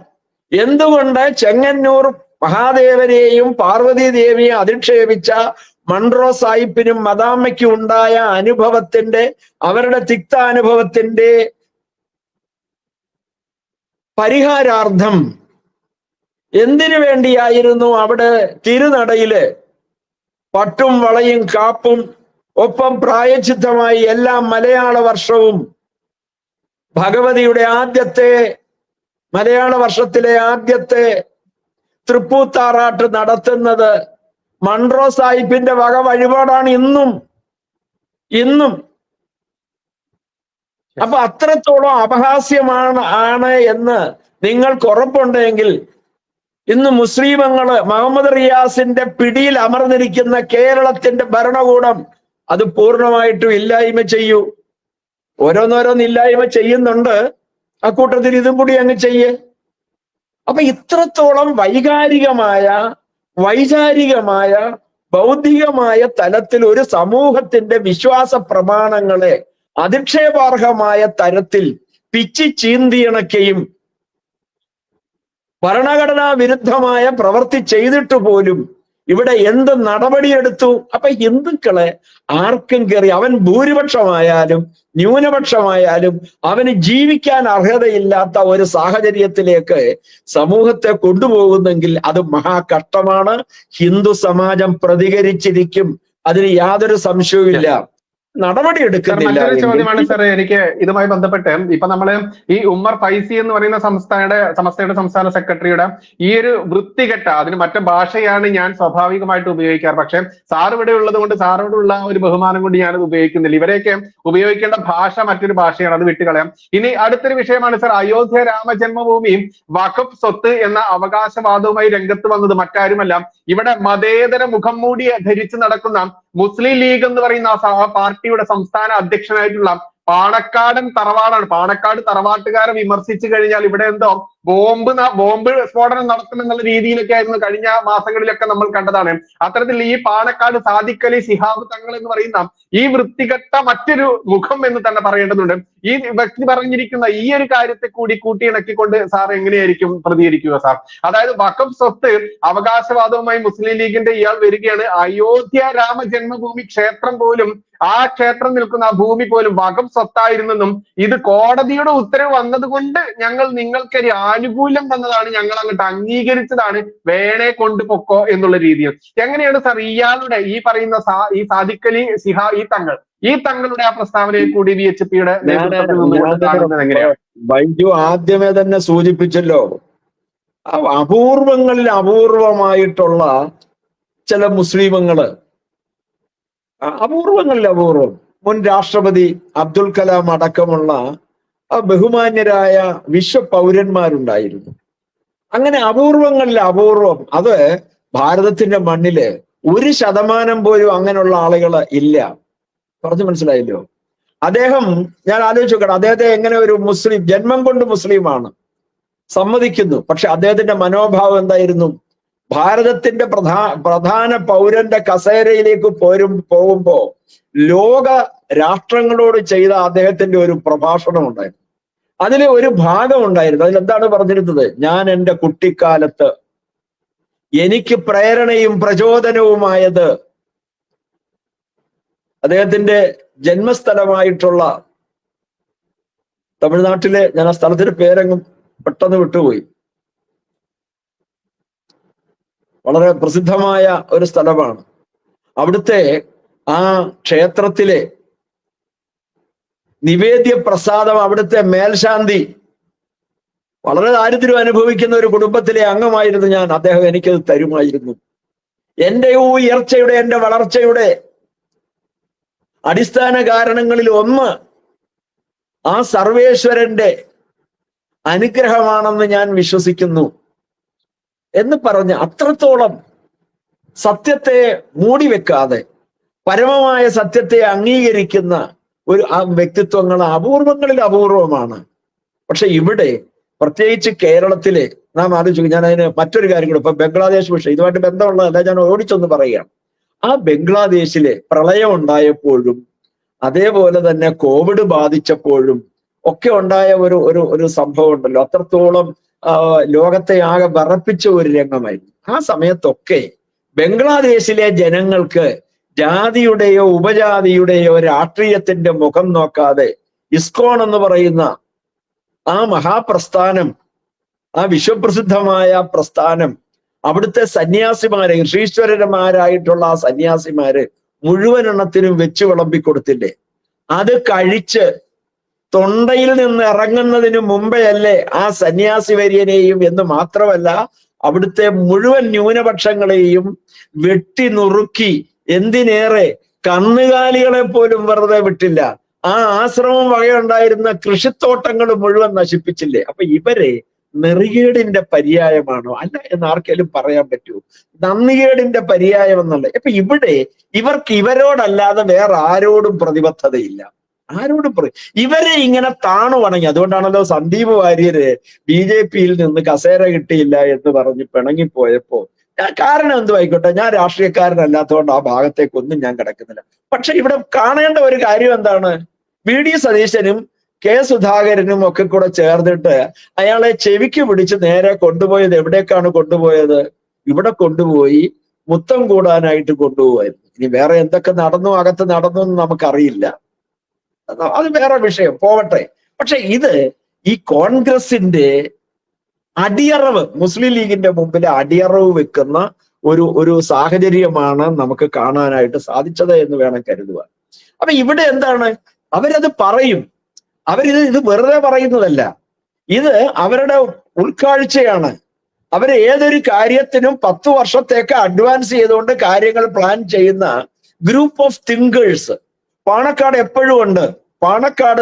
എന്തുകൊണ്ട് ചെങ്ങന്നൂർ മഹാദേവനെയും പാർവതി ദേവിയെ അധിക്ഷേപിച്ച മൺട്രോ സാഹിബിനും മദാമ്മയ്ക്കും ഉണ്ടായ അനുഭവത്തിന്റെ, അവരുടെ തിക്താനുഭവത്തിന്റെ പരിഹാരാർത്ഥം എന്തിനു വേണ്ടിയായിരുന്നു അവിടെ തിരുനടയില് പട്ടും വളയും കാപ്പും ഒപ്പം പ്രായച്ചിത്തമായി എല്ലാ മലയാള വർഷവും ഭഗവതിയുടെ മലയാള വർഷത്തിലെ ആദ്യത്തെ തൃപ്പൂത്താറാട്ട് നടത്തുന്നത് മൺട്രോ സാഹിബിന്റെ വക വഴിപാടാണ് ഇന്നും. അപ്പൊ അത്രത്തോളം അപഹാസ്യമാണ് എന്ന് നിങ്ങൾക്ക് ഉറപ്പുണ്ടെങ്കിൽ ഇന്ന് മുസ്ലിമങ്ങള് മുഹമ്മദ് റിയാസിന്റെ പിടിയിൽ അമർന്നിരിക്കുന്ന കേരളത്തിന്റെ ഭരണകൂടം അത് പൂർണ്ണമായിട്ടും ഇല്ലായ്മ ചെയ്യൂ. ഓരോന്നോരോന്ന് ഇല്ലായ്മ ചെയ്യുന്നുണ്ട്, അക്കൂട്ടത്തിൽ ഇതും കൂടി അങ്ങ് ചെയ്യ്. അപ്പൊ ഇത്രത്തോളം വൈചാരികമായ ബൗദ്ധികമായ തലത്തിൽ ഒരു സമൂഹത്തിന്റെ വിശ്വാസ പ്രമാണങ്ങളെ അധിക്ഷേപാർഹമായ തരത്തിൽ പിച്ചി ചീന്തിയിണക്കുകയും ഭരണഘടനാ വിരുദ്ധമായ പ്രവൃത്തി ചെയ്തിട്ട് പോലും ഇവിടെ എന്ത് നടപടിയെടുത്തു? അപ്പൊ ഹിന്ദുക്കളെ ആർക്കും കയറി, അവൻ ഭൂരിപക്ഷമായാലും ന്യൂനപക്ഷമായാലും അവന് ജീവിക്കാൻ അർഹതയില്ലാത്ത ഒരു സാഹചര്യത്തിലേക്ക് സമൂഹത്തെ കൊണ്ടുപോകുന്നെങ്കിൽ അത് മഹാകഷ്ടമാണ്. ഹിന്ദു സമാജം പ്രതികരിച്ചിരിക്കും, അതിന് യാതൊരു സംശയവുമില്ല. നടപടി എടുക്കുന്നില്ല. മറ്റൊരു ചോദ്യമാണ് സാർ എനിക്ക് ഇതുമായി ബന്ധപ്പെട്ട് ഇപ്പൊ നമ്മള് ഈ ഉമ്മർ ഫൈസി എന്ന് പറയുന്ന സമസ്തയുടെ സംസ്ഥാന സെക്രട്ടറിയുടെ ഈ ഒരു വൃത്തികെട്ട, അതിന് മറ്റു ഭാഷയാണ് ഞാൻ സ്വാഭാവികമായിട്ട് ഉപയോഗിക്കാറ്, പക്ഷെ സാർ ഇവിടെ ഉള്ളത് കൊണ്ട് സാറിനോടുള്ള ഒരു ബഹുമാനം കൊണ്ട് ഞാനത് ഉപയോഗിക്കുന്നില്ല. ഇവരെയൊക്കെ ഉപയോഗിക്കേണ്ട ഭാഷ മറ്റൊരു ഭാഷയാണ്, അത് വിട്ടുകളയാം. ഇനി അടുത്തൊരു വിഷയമാണ് സാർ, അയോധ്യ രാമജന്മഭൂമിയും വഖഫ് സ്വത്ത് എന്ന അവകാശവാദവുമായി രംഗത്ത് വന്നത് മറ്റാരുമല്ല, ഇവിടെ മതേതര മുഖം മൂടി ധരിച്ച് നടക്കുന്ന മുസ്ലിം ലീഗ് എന്ന് പറയുന്ന ആ പാർട്ടിയുടെ സംസ്ഥാന അധ്യക്ഷനായിട്ടുള്ള പാണക്കാടൻ തറവാടാണ്. പാണക്കാട് തറവാട്ടുകാരെ വിമർശിച്ചു കഴിഞ്ഞാൽ ഇവിടെ എന്തോ ബോംബ് സ്ഫോടനം നടത്തുമെന്നുള്ള രീതിയിലൊക്കെ ആയിരുന്നു കഴിഞ്ഞ മാസങ്ങളിലൊക്കെ നമ്മൾ കണ്ടതാണ്. അത്തരത്തിൽ ഈ പാണക്കാട് സാദിഖ് അലി ശിഹാബ് തങ്ങൾ എന്ന് പറയുന്ന ഈ വൃത്തികെട്ട മറ്റൊരു മുഖം എന്ന് തന്നെ പറയേണ്ടതുണ്ട്. ഈ വ്യക്തി പറഞ്ഞിരിക്കുന്ന ഈ ഒരു കാര്യത്തെ കൂടി കൂട്ടിയിണക്കിക്കൊണ്ട് സാർ എങ്ങനെയായിരിക്കും പ്രതികരിക്കുക സാർ? അതായത് വഖഫ് സ്വത്ത് അവകാശവാദവുമായി മുസ്ലിം ലീഗിന്റെ ഇയാൾ വരികയാണ്. അയോധ്യ രാമജന്മഭൂമി ക്ഷേത്രം പോലും, ആ ക്ഷേത്രം നിൽക്കുന്ന ആ ഭൂമി പോലും വഖഫ് സ്വത്തായിരുന്നെന്നും ഇത് കോടതിയുടെ ഉത്തരവ് വന്നത് കൊണ്ട് ഞങ്ങൾ നിങ്ങൾക്കൊരു ആനുകൂല്യം വന്നതാണ്, ഞങ്ങൾ അങ്ങോട്ട് അംഗീകരിച്ചതാണ്, വേണേ കൊണ്ടുപൊക്കോ എന്നുള്ള രീതിയിൽ. എങ്ങനെയാണ് സാർ ഇയാളുടെ ഈ പറയുന്ന ഈ സാദിഖ് അലി ശിഹാബ് ഈ തങ്ങളുടെ ആ പ്രസ്താവനയെ കൂടി VHPയുടെ നേതൃത്വത്തിൽ നിന്നുകൊണ്ട് കാണുന്നത് എങ്ങനെയാണ്? ബൈജു ആദ്യമേ തന്നെ സൂചിപ്പിച്ചല്ലോ, അപൂർവങ്ങളിൽ അപൂർവമായിട്ടുള്ള ചില മുസ്ലിമുകള്, അപൂർവങ്ങളിൽ അപൂർവം, മുൻ രാഷ്ട്രപതി അബ്ദുൽ കലാം അടക്കമുള്ള ബഹുമാന്യരായ വിശ്വ പൗരന്മാരുണ്ടായിരുന്നു. അങ്ങനെ അപൂർവങ്ങളിൽ അപൂർവം, അത് ഭാരതത്തിന്റെ മണ്ണില് 1% പോലും അങ്ങനെയുള്ള ആളുകള് ഇല്ല. പറഞ്ഞു മനസ്സിലായല്ലോ? അദ്ദേഹം, ഞാൻ ആലോചിച്ച് നോക്കണം, അദ്ദേഹത്തെ എങ്ങനെ ഒരു മുസ്ലിം, ജന്മം കൊണ്ട് മുസ്ലിമാണ്, സമ്മതിക്കുന്നു. പക്ഷെ അദ്ദേഹത്തിന്റെ മനോഭാവം എന്തായിരുന്നു? ഭാരതത്തിന്റെ പ്രധാന പൗരന്റെ കസേരയിലേക്ക് പോകുമ്പോ ലോക രാഷ്ട്രങ്ങളോട് ചെയ്ത അദ്ദേഹത്തിന്റെ ഒരു പ്രഭാഷണം ഉണ്ടായിരുന്നു. അതിൽ ഒരു ഭാഗം ഉണ്ടായിരുന്നു. അതിലെന്താണ് പറഞ്ഞിരുന്നത്? ഞാൻ എൻ്റെ കുട്ടിക്കാലത്ത് എനിക്ക് പ്രേരണയും പ്രചോദനവുമായത് അദ്ദേഹത്തിന്റെ ജന്മസ്ഥലമായിട്ടുള്ള തമിഴ്നാട്ടിലെ, ഞാൻ ആ സ്ഥലത്തിന്റെ പേരങ്ങും പെട്ടെന്ന് വിട്ടുപോയി, വളരെ പ്രസിദ്ധമായ ഒരു സ്ഥലമാണ്. അവിടുത്തെ ആ ക്ഷേത്രത്തിലെ നിവേദ്യ പ്രസാദം, അവിടുത്തെ മേൽശാന്തി, വളരെ ദാരിദ്ര്യം അനുഭവിക്കുന്ന ഒരു കുടുംബത്തിലെ അംഗമായിരുന്നു ഞാൻ. അദ്ദേഹം എനിക്കത് തരുമായിരുന്നു. എൻ്റെ ഉയർച്ചയുടെ, എൻ്റെ വളർച്ചയുടെ അടിസ്ഥാന കാരണങ്ങളിൽ ഒന്ന് ആ സർവേശ്വരന്റെ അനുഗ്രഹമാണെന്ന് ഞാൻ വിശ്വസിക്കുന്നു എന്ന് പറഞ്ഞ് അത്രത്തോളം സത്യത്തെ മൂടിവെക്കാതെ പരമമായ സത്യത്തെ അംഗീകരിക്കുന്ന ഒരു ആ വ്യക്തിത്വങ്ങൾ അപൂർവങ്ങളിൽ അപൂർവമാണ്. പക്ഷെ ഇവിടെ പ്രത്യേകിച്ച് കേരളത്തിലെ നാം ആലോചിക്കും. ഞാൻ അതിന് മറ്റൊരു കാര്യം കൂടെ, ഇപ്പൊ ബംഗ്ലാദേശ് വിഷയം ഇതുമായിട്ട് ബന്ധമുള്ളതല്ല, ഞാൻ ഓടിച്ചൊന്ന് പറയുകയാണ്. ആ ബംഗ്ലാദേശിലെ പ്രളയം ഉണ്ടായപ്പോഴും അതേപോലെ തന്നെ കോവിഡ് ബാധിച്ചപ്പോഴും ഒക്കെ ഉണ്ടായ ഒരു സംഭവം ഉണ്ടല്ലോ, അത്രത്തോളം ലോകത്തെ ആകെ വിറപ്പിച്ച ഒരു രംഗമായിരുന്നു. ആ സമയത്തൊക്കെ ബംഗ്ലാദേശിലെ ജനങ്ങൾക്ക് ജാതിയുടെയോ ഉപജാതിയുടെയോ രാഷ്ട്രീയത്തിന്റെ മുഖം നോക്കാതെ ഇസ്കോൺ എന്ന് പറയുന്ന ആ മഹാപ്രസ്ഥാനം, ആ വിശ്വപ്രസിദ്ധമായ പ്രസ്ഥാനം, അവിടുത്തെ സന്യാസിമാരെ, ഋഷീശ്വരന്മാരായിട്ടുള്ള ആ സന്യാസിമാര് മുഴുവൻ എണ്ണത്തിനും വെച്ച് വിളമ്പിക്കൊടുത്തില്ലേ? അത് കഴിച്ച് തൊണ്ടയിൽ നിന്ന് ഇറങ്ങുന്നതിന് മുമ്പേ അല്ലേ ആ സന്യാസി വര്യനെയും എന്ന് മാത്രമല്ല അവിടുത്തെ മുഴുവൻ ന്യൂനപക്ഷങ്ങളെയും വെട്ടി നുറുക്കി, എന്തിനേറെ കന്നുകാലികളെ പോലും വെറുതെ വിട്ടില്ല. ആ ആശ്രമം വകയുണ്ടായിരുന്ന കൃഷിത്തോട്ടങ്ങൾ മുഴുവൻ നശിപ്പിച്ചില്ലേ? അപ്പൊ ഇവരെ നെറികേടിന്റെ പര്യായമാണോ? അല്ല എന്ന് ആർക്കെങ്കിലും പറയാൻ പറ്റുമോ? നന്ദികേടിന്റെ പര്യായം എന്നല്ലേ? അപ്പൊ ഇവിടെ ഇവർക്ക് ഇവരോടല്ലാതെ വേറെ ആരോടും പ്രതിബദ്ധതയില്ല. ആരോടും ഇവരെ ഇങ്ങനെ താണു വണങ്ങി. അതുകൊണ്ടാണല്ലോ സന്ദീപ് വാര്യര് BJP-യിൽ നിന്ന് കസേര കിട്ടിയില്ല എന്ന് പറഞ്ഞ് പിണങ്ങിപ്പോയപ്പോ, കാരണം എന്തുമായിക്കോട്ടെ, ഞാൻ രാഷ്ട്രീയക്കാരനല്ലാത്തതുകൊണ്ട് ആ ഭാഗത്തേക്കൊന്നും ഞാൻ കിടക്കുന്നില്ല. പക്ഷെ ഇവിടെ കാണേണ്ട ഒരു കാര്യം എന്താണ്? VD സതീശനും K സുധാകരനും ഒക്കെ കൂടെ ചേർന്നിട്ട് അയാളെ ചെവിക്ക് പിടിച്ച് നേരെ കൊണ്ടുപോയത് എവിടേക്കാണ് കൊണ്ടുപോയത്? ഇവിടെ കൊണ്ടുപോയി മുത്തം കൂടാനായിട്ട് കൊണ്ടുപോവായിരുന്നു. ഇനി വേറെ എന്തൊക്കെ നടന്നു, അകത്ത് നടന്നു എന്ന് നമുക്കറിയില്ല, അത് വേറെ വിഷയം, പോവട്ടെ. പക്ഷെ ഇത് ഈ കോൺഗ്രസിന്റെ അടിയറവ്, മുസ്ലിം ലീഗിന്റെ മുമ്പിൽ അടിയറവ് വെക്കുന്ന ഒരു സാഹചര്യമാണ് നമുക്ക് കാണാനായിട്ട് സാധിച്ചത് എന്ന് വേണം കരുതുക. അപ്പൊ ഇവിടെ എന്താണ്, അവരത് പറയും. ഇത് വെറുതെ പറയുന്നതല്ല, ഇത് അവരുടെ ഉൾക്കാഴ്ചയാണ്. അവർ ഏതൊരു കാര്യത്തിനും 10 വർഷത്തേക്ക് അഡ്വാൻസ് ചെയ്തുകൊണ്ട് കാര്യങ്ങൾ പ്ലാൻ ചെയ്യുന്ന ഗ്രൂപ്പ് ഓഫ് തിങ്കേഴ്സ് പാണക്കാട് എപ്പോഴും ഉണ്ട്. പാണക്കാട്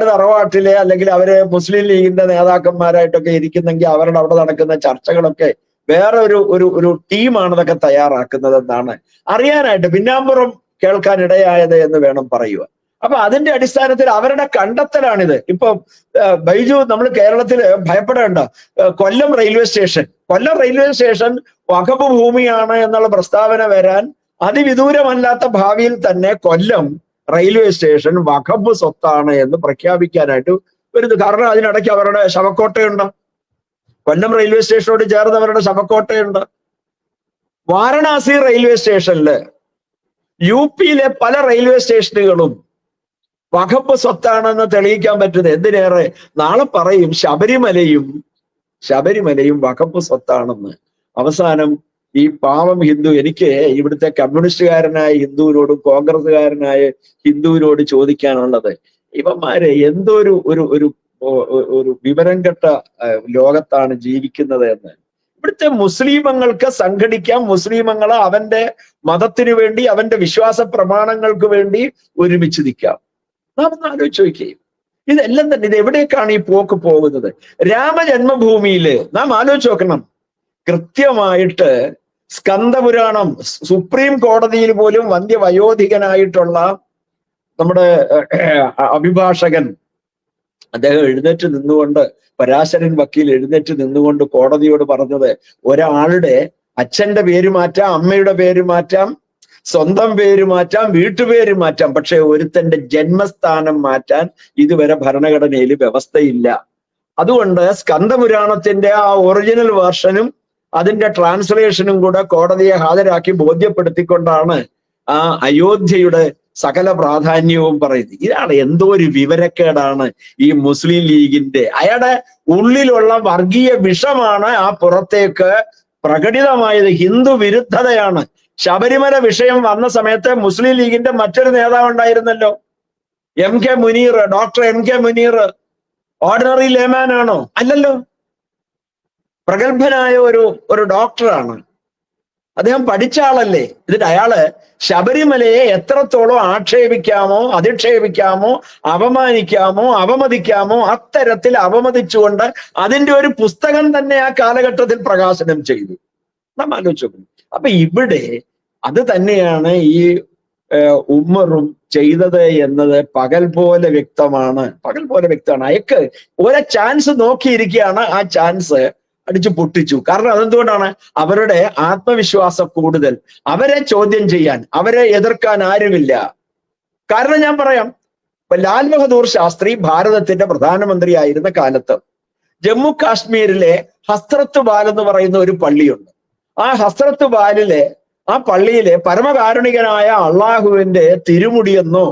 തറവാട്ടിലെ അല്ലെങ്കിൽ അവര് മുസ്ലിം ലീഗിന്റെ നേതാക്കന്മാരായിട്ടൊക്കെ ഇരിക്കുന്നെങ്കിൽ അവരുടെ അവിടെ നടക്കുന്ന ചർച്ചകളൊക്കെ വേറെ ഒരു ടീമാണ് ഇതൊക്കെ തയ്യാറാക്കുന്നത് എന്നാണ് അറിയാനായിട്ട് പിന്നാമ്പുറം കേൾക്കാൻ ഇടയായത് എന്ന് വേണം പറയുക. അപ്പൊ അതിന്റെ അടിസ്ഥാനത്തിൽ അവരുടെ കണ്ടെത്തലാണിത്. ഇപ്പൊ ബൈജു, നമ്മൾ കേരളത്തില് ഭയപ്പെടേണ്ട, കൊല്ലം റെയിൽവേ സ്റ്റേഷൻ വഖഫ് ഭൂമിയാണ് എന്നുള്ള പ്രസ്താവന വരാൻ അതിവിദൂരമല്ലാത്ത ഭാവിയിൽ തന്നെ കൊല്ലം റെയിൽവേ സ്റ്റേഷൻ വഖഫ് സ്വത്താണ് എന്ന് പ്രഖ്യാപിക്കാനായിട്ട് വരുന്നത്. കാരണം അതിനിടയ്ക്ക് അവരുടെ ശവക്കോട്ടയുണ്ട്, കൊല്ലം റെയിൽവേ സ്റ്റേഷനോട് ചേർന്ന് അവരുടെ ശവക്കോട്ടയുണ്ട്. വാരണാസി റെയിൽവേ സ്റ്റേഷനില് UP-യിലെ പല റെയിൽവേ സ്റ്റേഷനുകളും വഖഫ് സ്വത്താണെന്ന് തെളിയിക്കാൻ പറ്റുന്നത്. എന്തിനേറെ, നാളെ പറയും ശബരിമലയും വഖഫ് സ്വത്താണെന്ന്. അവസാനം ഈ പാവം ഹിന്ദു, എനിക്ക് ഇവിടുത്തെ കമ്മ്യൂണിസ്റ്റുകാരനായ ഹിന്ദുവിനോടും കോൺഗ്രസ്സുകാരനായ ഹിന്ദുവിനോട് ചോദിക്കാനുള്ളത്, ഇവന്മാരെ എന്തോ ഒരു വിവരം കെട്ട ലോകത്താണ് ജീവിക്കുന്നത് എന്ന്. ഇവിടുത്തെ മുസ്ലിമങ്ങൾക്ക് സംഘടിക്കാം, മുസ്ലിമങ്ങളെ അവന്റെ മതത്തിന് വേണ്ടി, അവന്റെ വിശ്വാസ പ്രമാണങ്ങൾക്ക് വേണ്ടി ഒരുമിച്ച് നിൽക്കാം. നാം ഒന്ന് ആലോചിച്ച് നോക്കുകയും ഇതെല്ലാം തന്നെ ഇത് എവിടേക്കാണ് ഈ പോക്ക് പോകുന്നത്? രാമജന്മഭൂമിയില് നാം ആലോചിച്ച് നോക്കണം. കൃത്യമായിട്ട് സ്കന്ദപുരാണം, സുപ്രീം കോടതിയിൽ പോലും വന്ധ്യവയോധികനായിട്ടുള്ള നമ്മുടെ അഭിഭാഷകൻ അദ്ദേഹം എഴുന്നേറ്റ് നിന്നുകൊണ്ട്, പരാശരൻ വക്കീൽ എഴുന്നേറ്റ് നിന്നുകൊണ്ട് കോടതിയോട് പറഞ്ഞത്, ഒരാളുടെ അച്ഛന്റെ പേര് മാറ്റാം, അമ്മയുടെ പേര് മാറ്റാം, സ്വന്തം പേര് മാറ്റാം, വീട്ടുപേര് മാറ്റാം, പക്ഷെ ഒരുത്തന്റെ ജന്മസ്ഥാനം മാറ്റാൻ ഇതുവരെ ഭരണഘടനയിൽ വ്യവസ്ഥയില്ല. അതുകൊണ്ട് സ്കന്ദപുരാണത്തിന്റെ ആ ഒറിജിനൽ വേർഷനും അതിന്റെ ട്രാൻസ്ലേഷനും കൂടെ കോടതിയെ ഹാജരാക്കി ബോധ്യപ്പെടുത്തിക്കൊണ്ടാണ് ആ അയോധ്യയുടെ സകല പ്രാധാന്യവും പറയുന്നത്. ഇതാണ് എന്തോ ഒരു വിവരക്കേടാണ് ഈ മുസ്ലിം ലീഗിന്റെ. അയാളുടെ ഉള്ളിലുള്ള വർഗീയ വിഷമാണ് ആ പുറത്തേക്ക് പ്രകടിതമായത്. ഹിന്ദു വിരുദ്ധതയാണ്. ശബരിമല വിഷയം വന്ന സമയത്ത് മുസ്ലിം ലീഗിന്റെ മറ്റൊരു നേതാവ് ഉണ്ടായിരുന്നല്ലോ, doctor M K Muneer. Ordinary layman ആണോ? അല്ലല്ലോ, പ്രഗത്ഭനായ ഒരു ഡോക്ടറാണ്. അദ്ദേഹം പഠിച്ച ആളല്ലേ. എന്നിട്ട് അയാള് ശബരിമലയെ എത്രത്തോളം ആക്ഷേപിക്കാമോ, അധിക്ഷേപിക്കാമോ, അപമാനിക്കാമോ, അവമതിക്കാമോ അത്തരത്തിൽ അവമതിച്ചുകൊണ്ട് അതിന്റെ ഒരു പുസ്തകം തന്നെ ആ കാലഘട്ടത്തിൽ പ്രകാശനം ചെയ്തു. നാം ആലോചിച്ചു നോക്കുന്നു. അപ്പൊ ഇവിടെ അത് തന്നെയാണ് ഈ ഉമ്മറും ചെയ്തത് എന്നത് പകൽ പോലെ വ്യക്തമാണ്. അയക്ക് ഒരു ചാൻസ് നോക്കിയിരിക്കുകയാണ്, ആ ചാൻസ് അടിച്ചു പൊട്ടിച്ചു. കാരണം അതെന്തുകൊണ്ടാണ്? അവരുടെ ആത്മവിശ്വാസം കൂടുതൽ, അവരെ ചോദ്യം ചെയ്യാൻ, അവരെ എതിർക്കാൻ ആരുമില്ല. കാരണം ഞാൻ പറയാം, ഇപ്പൊ ലാൽ ബഹദൂർ ശാസ്ത്രി ഭാരതത്തിന്റെ പ്രധാനമന്ത്രി ആയിരുന്ന കാലത്ത് ജമ്മു കാശ്മീരിലെ ഹസ്രത്ത് ബാൽ എന്ന് പറയുന്ന ഒരു പള്ളിയുണ്ട്. ആ ഹസ്രത്ത് ബാലിലെ ആ പള്ളിയിലെ പരമകാരുണികനായ അള്ളാഹുവിന്റെ തിരുമുടിയെന്നോ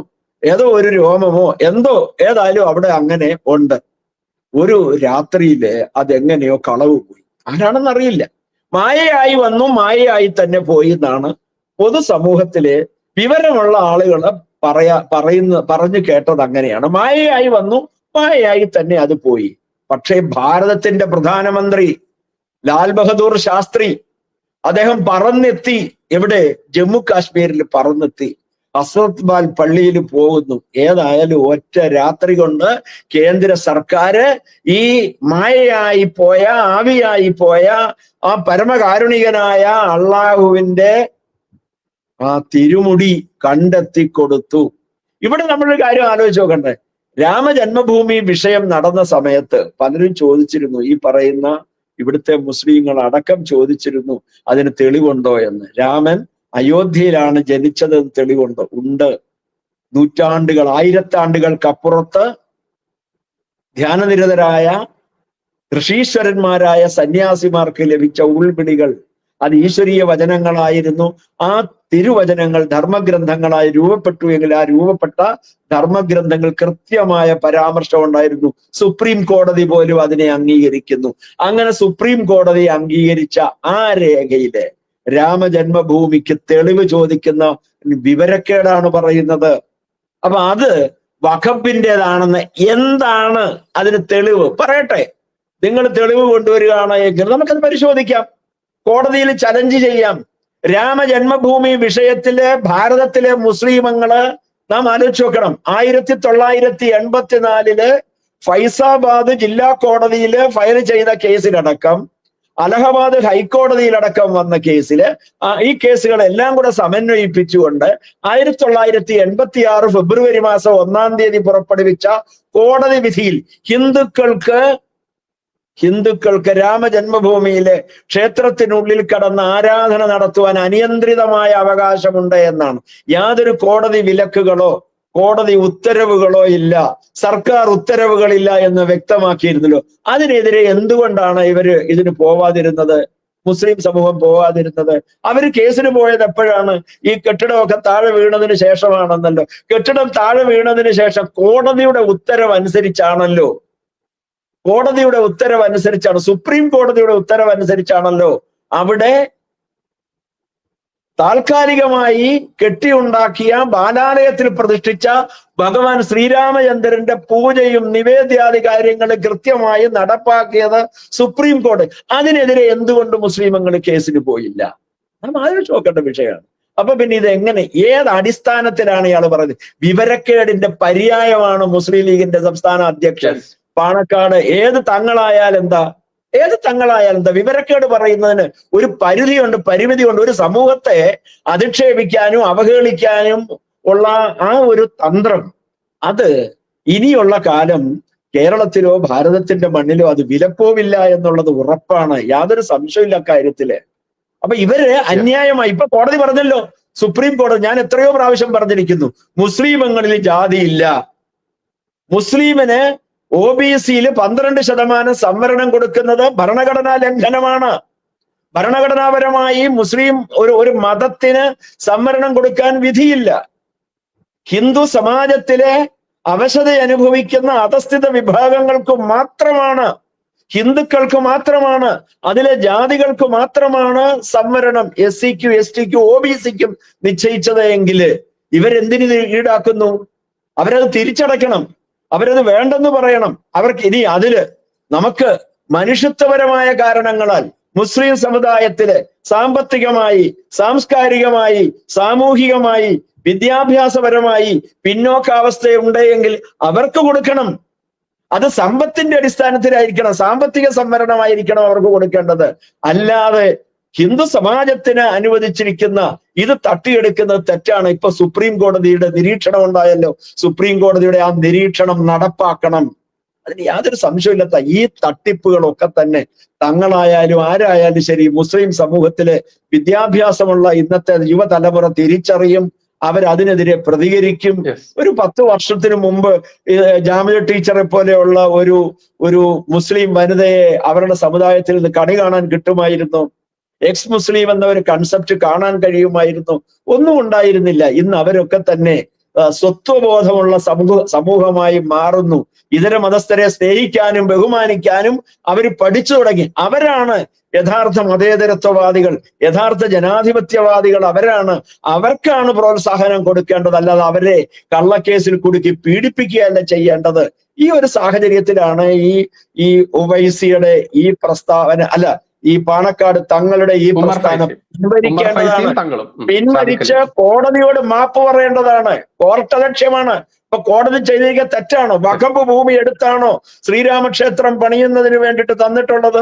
ഏതോ ഒരു രോമമോ എന്തോ ഏതായാലും അവിടെ അങ്ങനെ ഉണ്ട്. ഒരു രാത്രിയില് അതെങ്ങനെയോ കളവ് പോയി. ആരാണെന്നറിയില്ല. മായയായി വന്നു, മായയായി തന്നെ പോയി എന്നാണ് പൊതുസമൂഹത്തിലെ വിവരമുള്ള ആളുകൾ പറഞ്ഞു കേട്ടത്. അങ്ങനെയാണ്, മായയായി വന്നു, മായയായി തന്നെ അത് പോയി. പക്ഷേ ഭാരതത്തിന്റെ പ്രധാനമന്ത്രി ലാൽ ബഹദൂർ ശാസ്ത്രി അദ്ദേഹം പറന്നെത്തി. എവിടെ? ജമ്മു കാശ്മീരിൽ പറന്നെത്തി ഹസ്രത്ത് ബാൽ പള്ളിയിൽ പോകുന്നു. ഏതായാലും ഒറ്റ രാത്രി കൊണ്ട് കേന്ദ്ര സർക്കാർ ഈ മായയായി പോയ, ആവിയായി പോയ ആ പരമകാരുണികനായ അള്ളാഹുവിന്റെ ആ തിരുമുടി കണ്ടെത്തി കൊടുത്തു. ഇവിടെ നമ്മളൊരു കാര്യം ആലോചിച്ച് നോക്കണ്ടേ? രാമജന്മഭൂമി വിഷയം നടന്ന സമയത്ത് പലരും ചോദിച്ചിരുന്നു, ഈ പറയുന്ന ഇവിടുത്തെ മുസ്ലിങ്ങൾ അടക്കം ചോദിച്ചിരുന്നു, അതിന് തെളിവുണ്ടോ എന്ന്. രാമൻ അയോധ്യയിലാണ് ജനിച്ചതെന്ന് തെളിവുണ്ടോ? ഉണ്ട്. നൂറ്റാണ്ടുകൾ, ആയിരത്താണ്ടുകൾക്കപ്പുറത്ത് ധ്യാനനിരതരായ ഋഷീശ്വരന്മാരായ സന്യാസിമാർക്ക് ലഭിച്ച ഉൾപിടികൾ, അത് ഈശ്വരീയ വചനങ്ങളായിരുന്നു. ആ തിരുവചനങ്ങൾ ധർമ്മഗ്രന്ഥങ്ങളായി രൂപപ്പെട്ടു എങ്കിൽ ആ രൂപപ്പെട്ട ധർമ്മഗ്രന്ഥങ്ങൾ കൃത്യമായ പരാമർശം ഉണ്ടായിരുന്നു. സുപ്രീം കോടതി പോലും അതിനെ അംഗീകരിക്കുന്നു. അങ്ങനെ സുപ്രീം കോടതി അംഗീകരിച്ച ആ രേഖയില് രാമജന്മഭൂമിക്ക് തെളിവ് ചോദിക്കുന്ന വിവരക്കേടാണ് പറയുന്നത്. അപ്പൊ അത് വഖഫിൻ്റെതാണെന്ന് എന്താണ് അതിന് തെളിവ്? പറയട്ടെ, നിങ്ങൾ തെളിവ് കൊണ്ടുവരികയാണ് എങ്കിൽ നമുക്കത് പരിശോധിക്കാം, കോടതിയിൽ ചലഞ്ച് ചെയ്യാം. രാമജന്മഭൂമി വിഷയത്തില് ഭാരതത്തിലെ മുസ്ലിമങ്ങള് നാം ആലോചിച്ച് നോക്കണം. 1984 ഫൈസാബാദ് ജില്ലാ കോടതിയിൽ ഫയൽ ചെയ്ത കേസിലടക്കം, അലഹബാദ് ഹൈക്കോടതിയിലടക്കം വന്ന കേസില് ഈ കേസുകളെല്ലാം കൂടെ സമന്വയിപ്പിച്ചുകൊണ്ട് 1986 ഫെബ്രുവരി മാസം 1-ാം തീയതി പുറപ്പെടുവിച്ച കോടതി വിധിയിൽ ഹിന്ദുക്കൾക്ക് രാമജന്മഭൂമിയിലെ ക്ഷേത്രത്തിനുള്ളിൽ കടന്ന് ആരാധന നടത്തുവാൻ അനിയന്ത്രിതമായ അവകാശമുണ്ട് എന്നാണ്. യാതൊരു കോടതി വിലക്കുകളോ കോടതി ഉത്തരവുകളോ ഇല്ല, സർക്കാർ ഉത്തരവുകളില്ല എന്ന് വ്യക്തമാക്കിയിരുന്നല്ലോ. അതിനെതിരെ എന്തുകൊണ്ടാണ് ഇതിന് പോവാതിരുന്നത്? മുസ്ലിം സമൂഹം പോവാതിരുന്നത്? അവര് കേസിന് പോയത് എപ്പോഴാണ്? ഈ കെട്ടിടമൊക്കെ താഴെ വീണതിന് ശേഷമാണെന്നല്ലോ. കെട്ടിടം താഴെ വീണതിന് ശേഷം കോടതിയുടെ ഉത്തരവനുസരിച്ചാണല്ലോ, സുപ്രീം കോടതിയുടെ ഉത്തരവനുസരിച്ചാണല്ലോ അവിടെ താൽക്കാലികമായി കെട്ടിയുണ്ടാക്കിയ ബാലാലയത്തിൽ പ്രതിഷ്ഠിച്ച ഭഗവാൻ ശ്രീരാമചന്ദ്രന്റെ പൂജയും നിവേദ്യാദി കാര്യങ്ങൾ കൃത്യമായി നടപ്പാക്കിയത് സുപ്രീം കോടതി. അതിനെതിരെ എന്തുകൊണ്ട് മുസ്ലിമങ്ങൾ കേസിന് പോയില്ല? നാം ആലോചിച്ച് നോക്കേണ്ട വിഷയമാണ്. അപ്പൊ പിന്നെ ഇത് എങ്ങനെ, ഏത് അടിസ്ഥാനത്തിലാണ് ഇയാൾ പറയുന്നത്? വിവരക്കേടിന്റെ പര്യായമാണ് മുസ്ലിം ലീഗിന്റെ സംസ്ഥാന അധ്യക്ഷൻ പാണക്കാട്. ഏത് തങ്ങളായാലും എന്താ? വിവരക്കേട് പറയുന്നതിന് ഒരു പരിമിതിയുണ്ട്. ഒരു സമൂഹത്തെ അധിക്ഷേപിക്കാനും അവഹേളിക്കാനും ഉള്ള ആ ഒരു തന്ത്രം, അത് ഇനിയുള്ള കാലം കേരളത്തിലോ ഭാരതത്തിന്റെ മണ്ണിലോ അത് വിലപ്പോവില്ല എന്നുള്ളത് ഉറപ്പാണ്. യാതൊരു സംശയമില്ല കാര്യത്തില്. അപ്പൊ ഇവര് അന്യായമായി, ഇപ്പൊ കോടതി പറഞ്ഞല്ലോ, സുപ്രീം കോടതി, ഞാൻ എത്രയോ പ്രാവശ്യം പറഞ്ഞിരിക്കുന്നു, മുസ്ലിമങ്ങളിൽ ജാതിയില്ല. മുസ്ലിമിന് OBC-യിൽ 12% സംവരണം കൊടുക്കുന്നത് ഭരണഘടനാ ലംഘനമാണ്. ഭരണഘടനാപരമായി മുസ്ലിം ഒരു മതത്തിന് സംവരണം കൊടുക്കാൻ വിധിയില്ല. ഹിന്ദു സമാജത്തിലെ അവശത അനുഭവിക്കുന്ന അധസ്ഥിത വിഭാഗങ്ങൾക്ക് മാത്രമാണ്, ഹിന്ദുക്കൾക്ക് മാത്രമാണ്, അതിലെ ജാതികൾക്ക് മാത്രമാണ് സംവരണം SC-ക്കും ST-ക്കും OBC-ക്കും നിശ്ചയിച്ചത് എങ്കിൽ ഇവരെന്തിന് ഈടാക്കുന്നു? അവരത് തിരിച്ചടയ്ക്കണം, അവരത് വേണ്ടെന്ന് പറയണം. അവർക്ക് ഇനി അതില് നമുക്ക് മനുഷ്യത്വപരമായ കാരണങ്ങളാൽ മുസ്ലിം സമുദായത്തില് സാമ്പത്തികമായി, സാംസ്കാരികമായി, സാമൂഹികമായി, വിദ്യാഭ്യാസപരമായി പിന്നോക്കാവസ്ഥയുണ്ടെങ്കിൽ അവർക്ക് കൊടുക്കണം. അത് സമ്പത്തിന്റെ അടിസ്ഥാനത്തിലായിരിക്കണം, സാമ്പത്തിക സംവരണമായിരിക്കണം അവർക്ക് കൊടുക്കേണ്ടത്. അല്ലാതെ ഹിന്ദു സമാജത്തിന് അനുവദിച്ചിരിക്കുന്ന ഇത് തട്ടിയെടുക്കുന്നത് തെറ്റാണ്. ഇപ്പൊ സുപ്രീം കോടതിയുടെ നിരീക്ഷണം ഉണ്ടായല്ലോ, സുപ്രീം കോടതിയുടെ ആ നിരീക്ഷണം നടപ്പാക്കണം. അതിന് യാതൊരു സംശയമില്ലാത്ത ഈ തട്ടിപ്പുകളൊക്കെ തന്നെ തങ്ങളായാലും ആരായാലും ശരി, മുസ്ലിം സമൂഹത്തിലെ വിദ്യാഭ്യാസമുള്ള ഇന്നത്തെ യുവതലമുറ തിരിച്ചറിയും, അവരതിനെതിരെ പ്രതികരിക്കും. ഒരു 10 വർഷത്തിന് മുമ്പ് ജാമിയ ടീച്ചറെ പോലെയുള്ള ഒരു മുസ്ലിം വനിതയെ അവരുടെ സമുദായത്തിൽ നിന്ന് കണി കാണാൻ കിട്ടുമായിരുന്നു. എക്സ് മുസ്ലിം എന്ന ഒരു കൺസെപ്റ്റ് കാണാൻ കഴിയുമായിരുന്നു. ഒന്നും ഉണ്ടായിരുന്നില്ല. ഇന്ന് അവരൊക്കെ തന്നെ സ്വത്വബോധമുള്ള സമൂഹമായി മാറുന്നു. ഇതര മതസ്ഥരെ സ്നേഹിക്കാനും ബഹുമാനിക്കാനും അവർ പഠിച്ചു തുടങ്ങി. അവരാണ് യഥാർത്ഥ മതേതരത്വവാദികൾ, യഥാർത്ഥ ജനാധിപത്യവാദികൾ. അവർക്കാണ് പ്രോത്സാഹനം കൊടുക്കേണ്ടത്, അല്ലാതെ അവരെ കള്ളക്കേസിൽ കുടുക്കി പീഡിപ്പിക്കുകയല്ല ചെയ്യേണ്ടത്. ഈ ഒരു സാഹചര്യത്തിലാണ് ഈ ഉവൈസിയുടെ ഈ പ്രസ്താവന, അല്ല, ഈ പാണക്കാട് തങ്ങളുടെ ഈ പ്രസ്ഥാനം പിൻവലിക്കേണ്ടതാണ്. പിൻവലിച്ച് കോടതിയോട് മാപ്പ് പറയേണ്ടതാണ്. കോർട്ടലക്ഷ്യമാണ്. ഇപ്പൊ കോടതി ചെയ്തിരിക്കുക തെറ്റാണോ? വഖഫ് ഭൂമി എടുത്താണോ ശ്രീരാമക്ഷേത്രം പണിയുന്നതിന് വേണ്ടിയിട്ട് തന്നിട്ടുള്ളത്?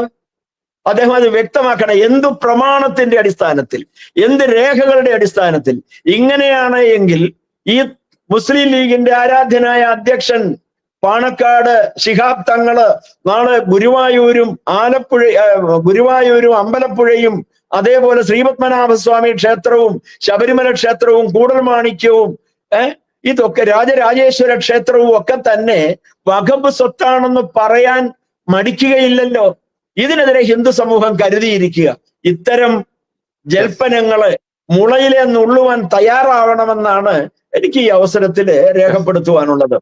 അദ്ദേഹം അത് വ്യക്തമാക്കണം. എന്തു പ്രമാണത്തിന്റെ അടിസ്ഥാനത്തിൽ, എന്ത് രേഖകളുടെ അടിസ്ഥാനത്തിൽ? ഇങ്ങനെയാണ് എങ്കിൽ ഈ മുസ്ലിം ലീഗിന്റെ ആരാധ്യനായ അധ്യക്ഷൻ പാണക്കാട് ശിഹാബ് തങ്ങള് നാളെ ഗുരുവായൂരും അമ്പലപ്പുഴയും അതേപോലെ ശ്രീപത്മനാഭസ്വാമി ക്ഷേത്രവും ശബരിമല ക്ഷേത്രവും കൂടൽമാണിക്യവും ഇതൊക്കെ രാജരാജേശ്വര ക്ഷേത്രവും ഒക്കെ തന്നെ വഖഫ് സ്വത്താണെന്ന് പറയാൻ മടിക്കുകയില്ലല്ലോ. ഇതിനെതിരെ ഹിന്ദു സമൂഹം കരുതിയിരിക്കുക. ഇത്തരം ജൽപ്പനങ്ങള് മുളയിലെ നുള്ളുവാൻ തയ്യാറാവണമെന്നാണ് എനിക്ക് ഈ അവസരത്തിൽ രേഖപ്പെടുത്തുവാനുള്ളത്.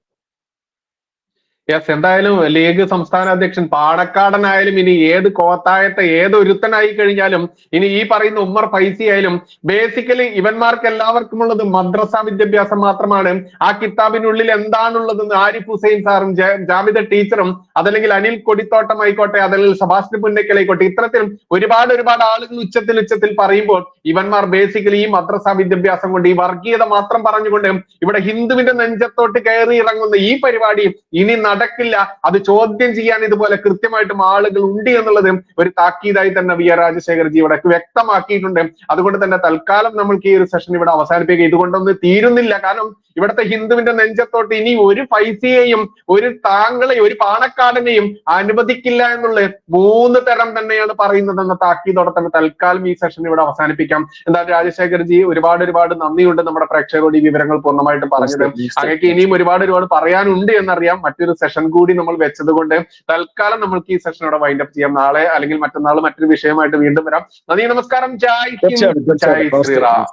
യെസ്, എന്തായാലും ലീഗ് സംസ്ഥാന അധ്യക്ഷൻ പാണക്കാടനായാലും ഇനി ഏത് കോത്തായത്തെ ഏത് ഒരുത്തനായി കഴിഞ്ഞാലും ഇനി ഈ പറയുന്ന ഉമ്മർ ഫൈസി ആയാലും ബേസിക്കലി ഇവന്മാർക്ക് എല്ലാവർക്കും ഉള്ളത് മദ്രസ വിദ്യാഭ്യാസം മാത്രമാണ്. ആ കിതാബിനുള്ളിൽ എന്താണുള്ളതെന്ന് ആരിഫ് ഹുസൈൻ സാറും ജാമിദ ടീച്ചറും അതല്ലെങ്കിൽ അനിൽ കൊടിത്തോട്ടം ആയിക്കോട്ടെ അതല്ലെങ്കിൽ സബാസ്റ്റിൻ പുന്നക്കലായിക്കോട്ടെ ഇത്തരത്തിൽ ഒരുപാട് ആളുകൾ ഉച്ചത്തിൽ പറയുമ്പോൾ ഇവന്മാർ ബേസിക്കലി ഈ മദ്രസ വിദ്യാഭ്യാസം കൊണ്ട് ഈ വർഗീയത മാത്രം പറഞ്ഞുകൊണ്ട് ഇവിടെ ഹിന്ദുവിന്റെ നെഞ്ചത്തോട്ട് കയറി ഇറങ്ങുന്ന ഈ പരിപാടി ഇനി നടക്കില്ല. അത് ചോദ്യം ചെയ്യാൻ ഇതുപോലെ കൃത്യമായിട്ടും ആളുകൾ ഉണ്ട് എന്നുള്ളത് ഒരു താക്കീതായി തന്നെ വി ആർ രാജശേഖർജി ഇവിടെ വ്യക്തമാക്കിയിട്ടുണ്ട്. അതുകൊണ്ട് തന്നെ തൽക്കാലം നമ്മൾക്ക് ഈ ഒരു സെഷൻ ഇവിടെ അവസാനിപ്പിക്കുക. ഇതുകൊണ്ടൊന്നും തീരുന്നില്ല. കാരണം ഇവിടുത്തെ ഹിന്ദുവിന്റെ നെഞ്ചത്തോട്ട് ഇനി ഒരു ഫൈസിയെയും ഒരു താങ്കളെയും ഒരു പാണക്കാടനെയും അനുവദിക്കില്ല എന്നുള്ള 3 തരം തന്നെയാണ് പറയുന്നത് എന്ന താക്കീതോടെ തന്നെ തൽക്കാലം ഈ സെഷൻ ഇവിടെ അവസാനിപ്പിക്കാം. എന്തായാലും രാജശേഖർജി ഒരുപാട് നന്ദിയുണ്ട് നമ്മുടെ പ്രേക്ഷകരോട് ഈ വിവരങ്ങൾ പൂർണ്ണമായിട്ടും പറഞ്ഞത്. അങ്ങനെയൊക്കെ ഇനിയും ഒരുപാട് പറയാനുണ്ട് എന്നറിയാം. മറ്റൊരു സെഷൻ കൂടി നമ്മൾ വെച്ചത് കൊണ്ട് തൽക്കാലം നമ്മൾക്ക് ഈ സെഷൻ ഇവിടെ വൈൻഡ് അപ്പ് ചെയ്യാം. നാളെ അല്ലെങ്കിൽ മറ്റന്നാൾ മറ്റൊരു വിഷയമായിട്ട് വീണ്ടും വരാം. നന്ദി, നമസ്കാരം. ജയ് ഹിന്ദ്, ജയ് ശ്രീറാം.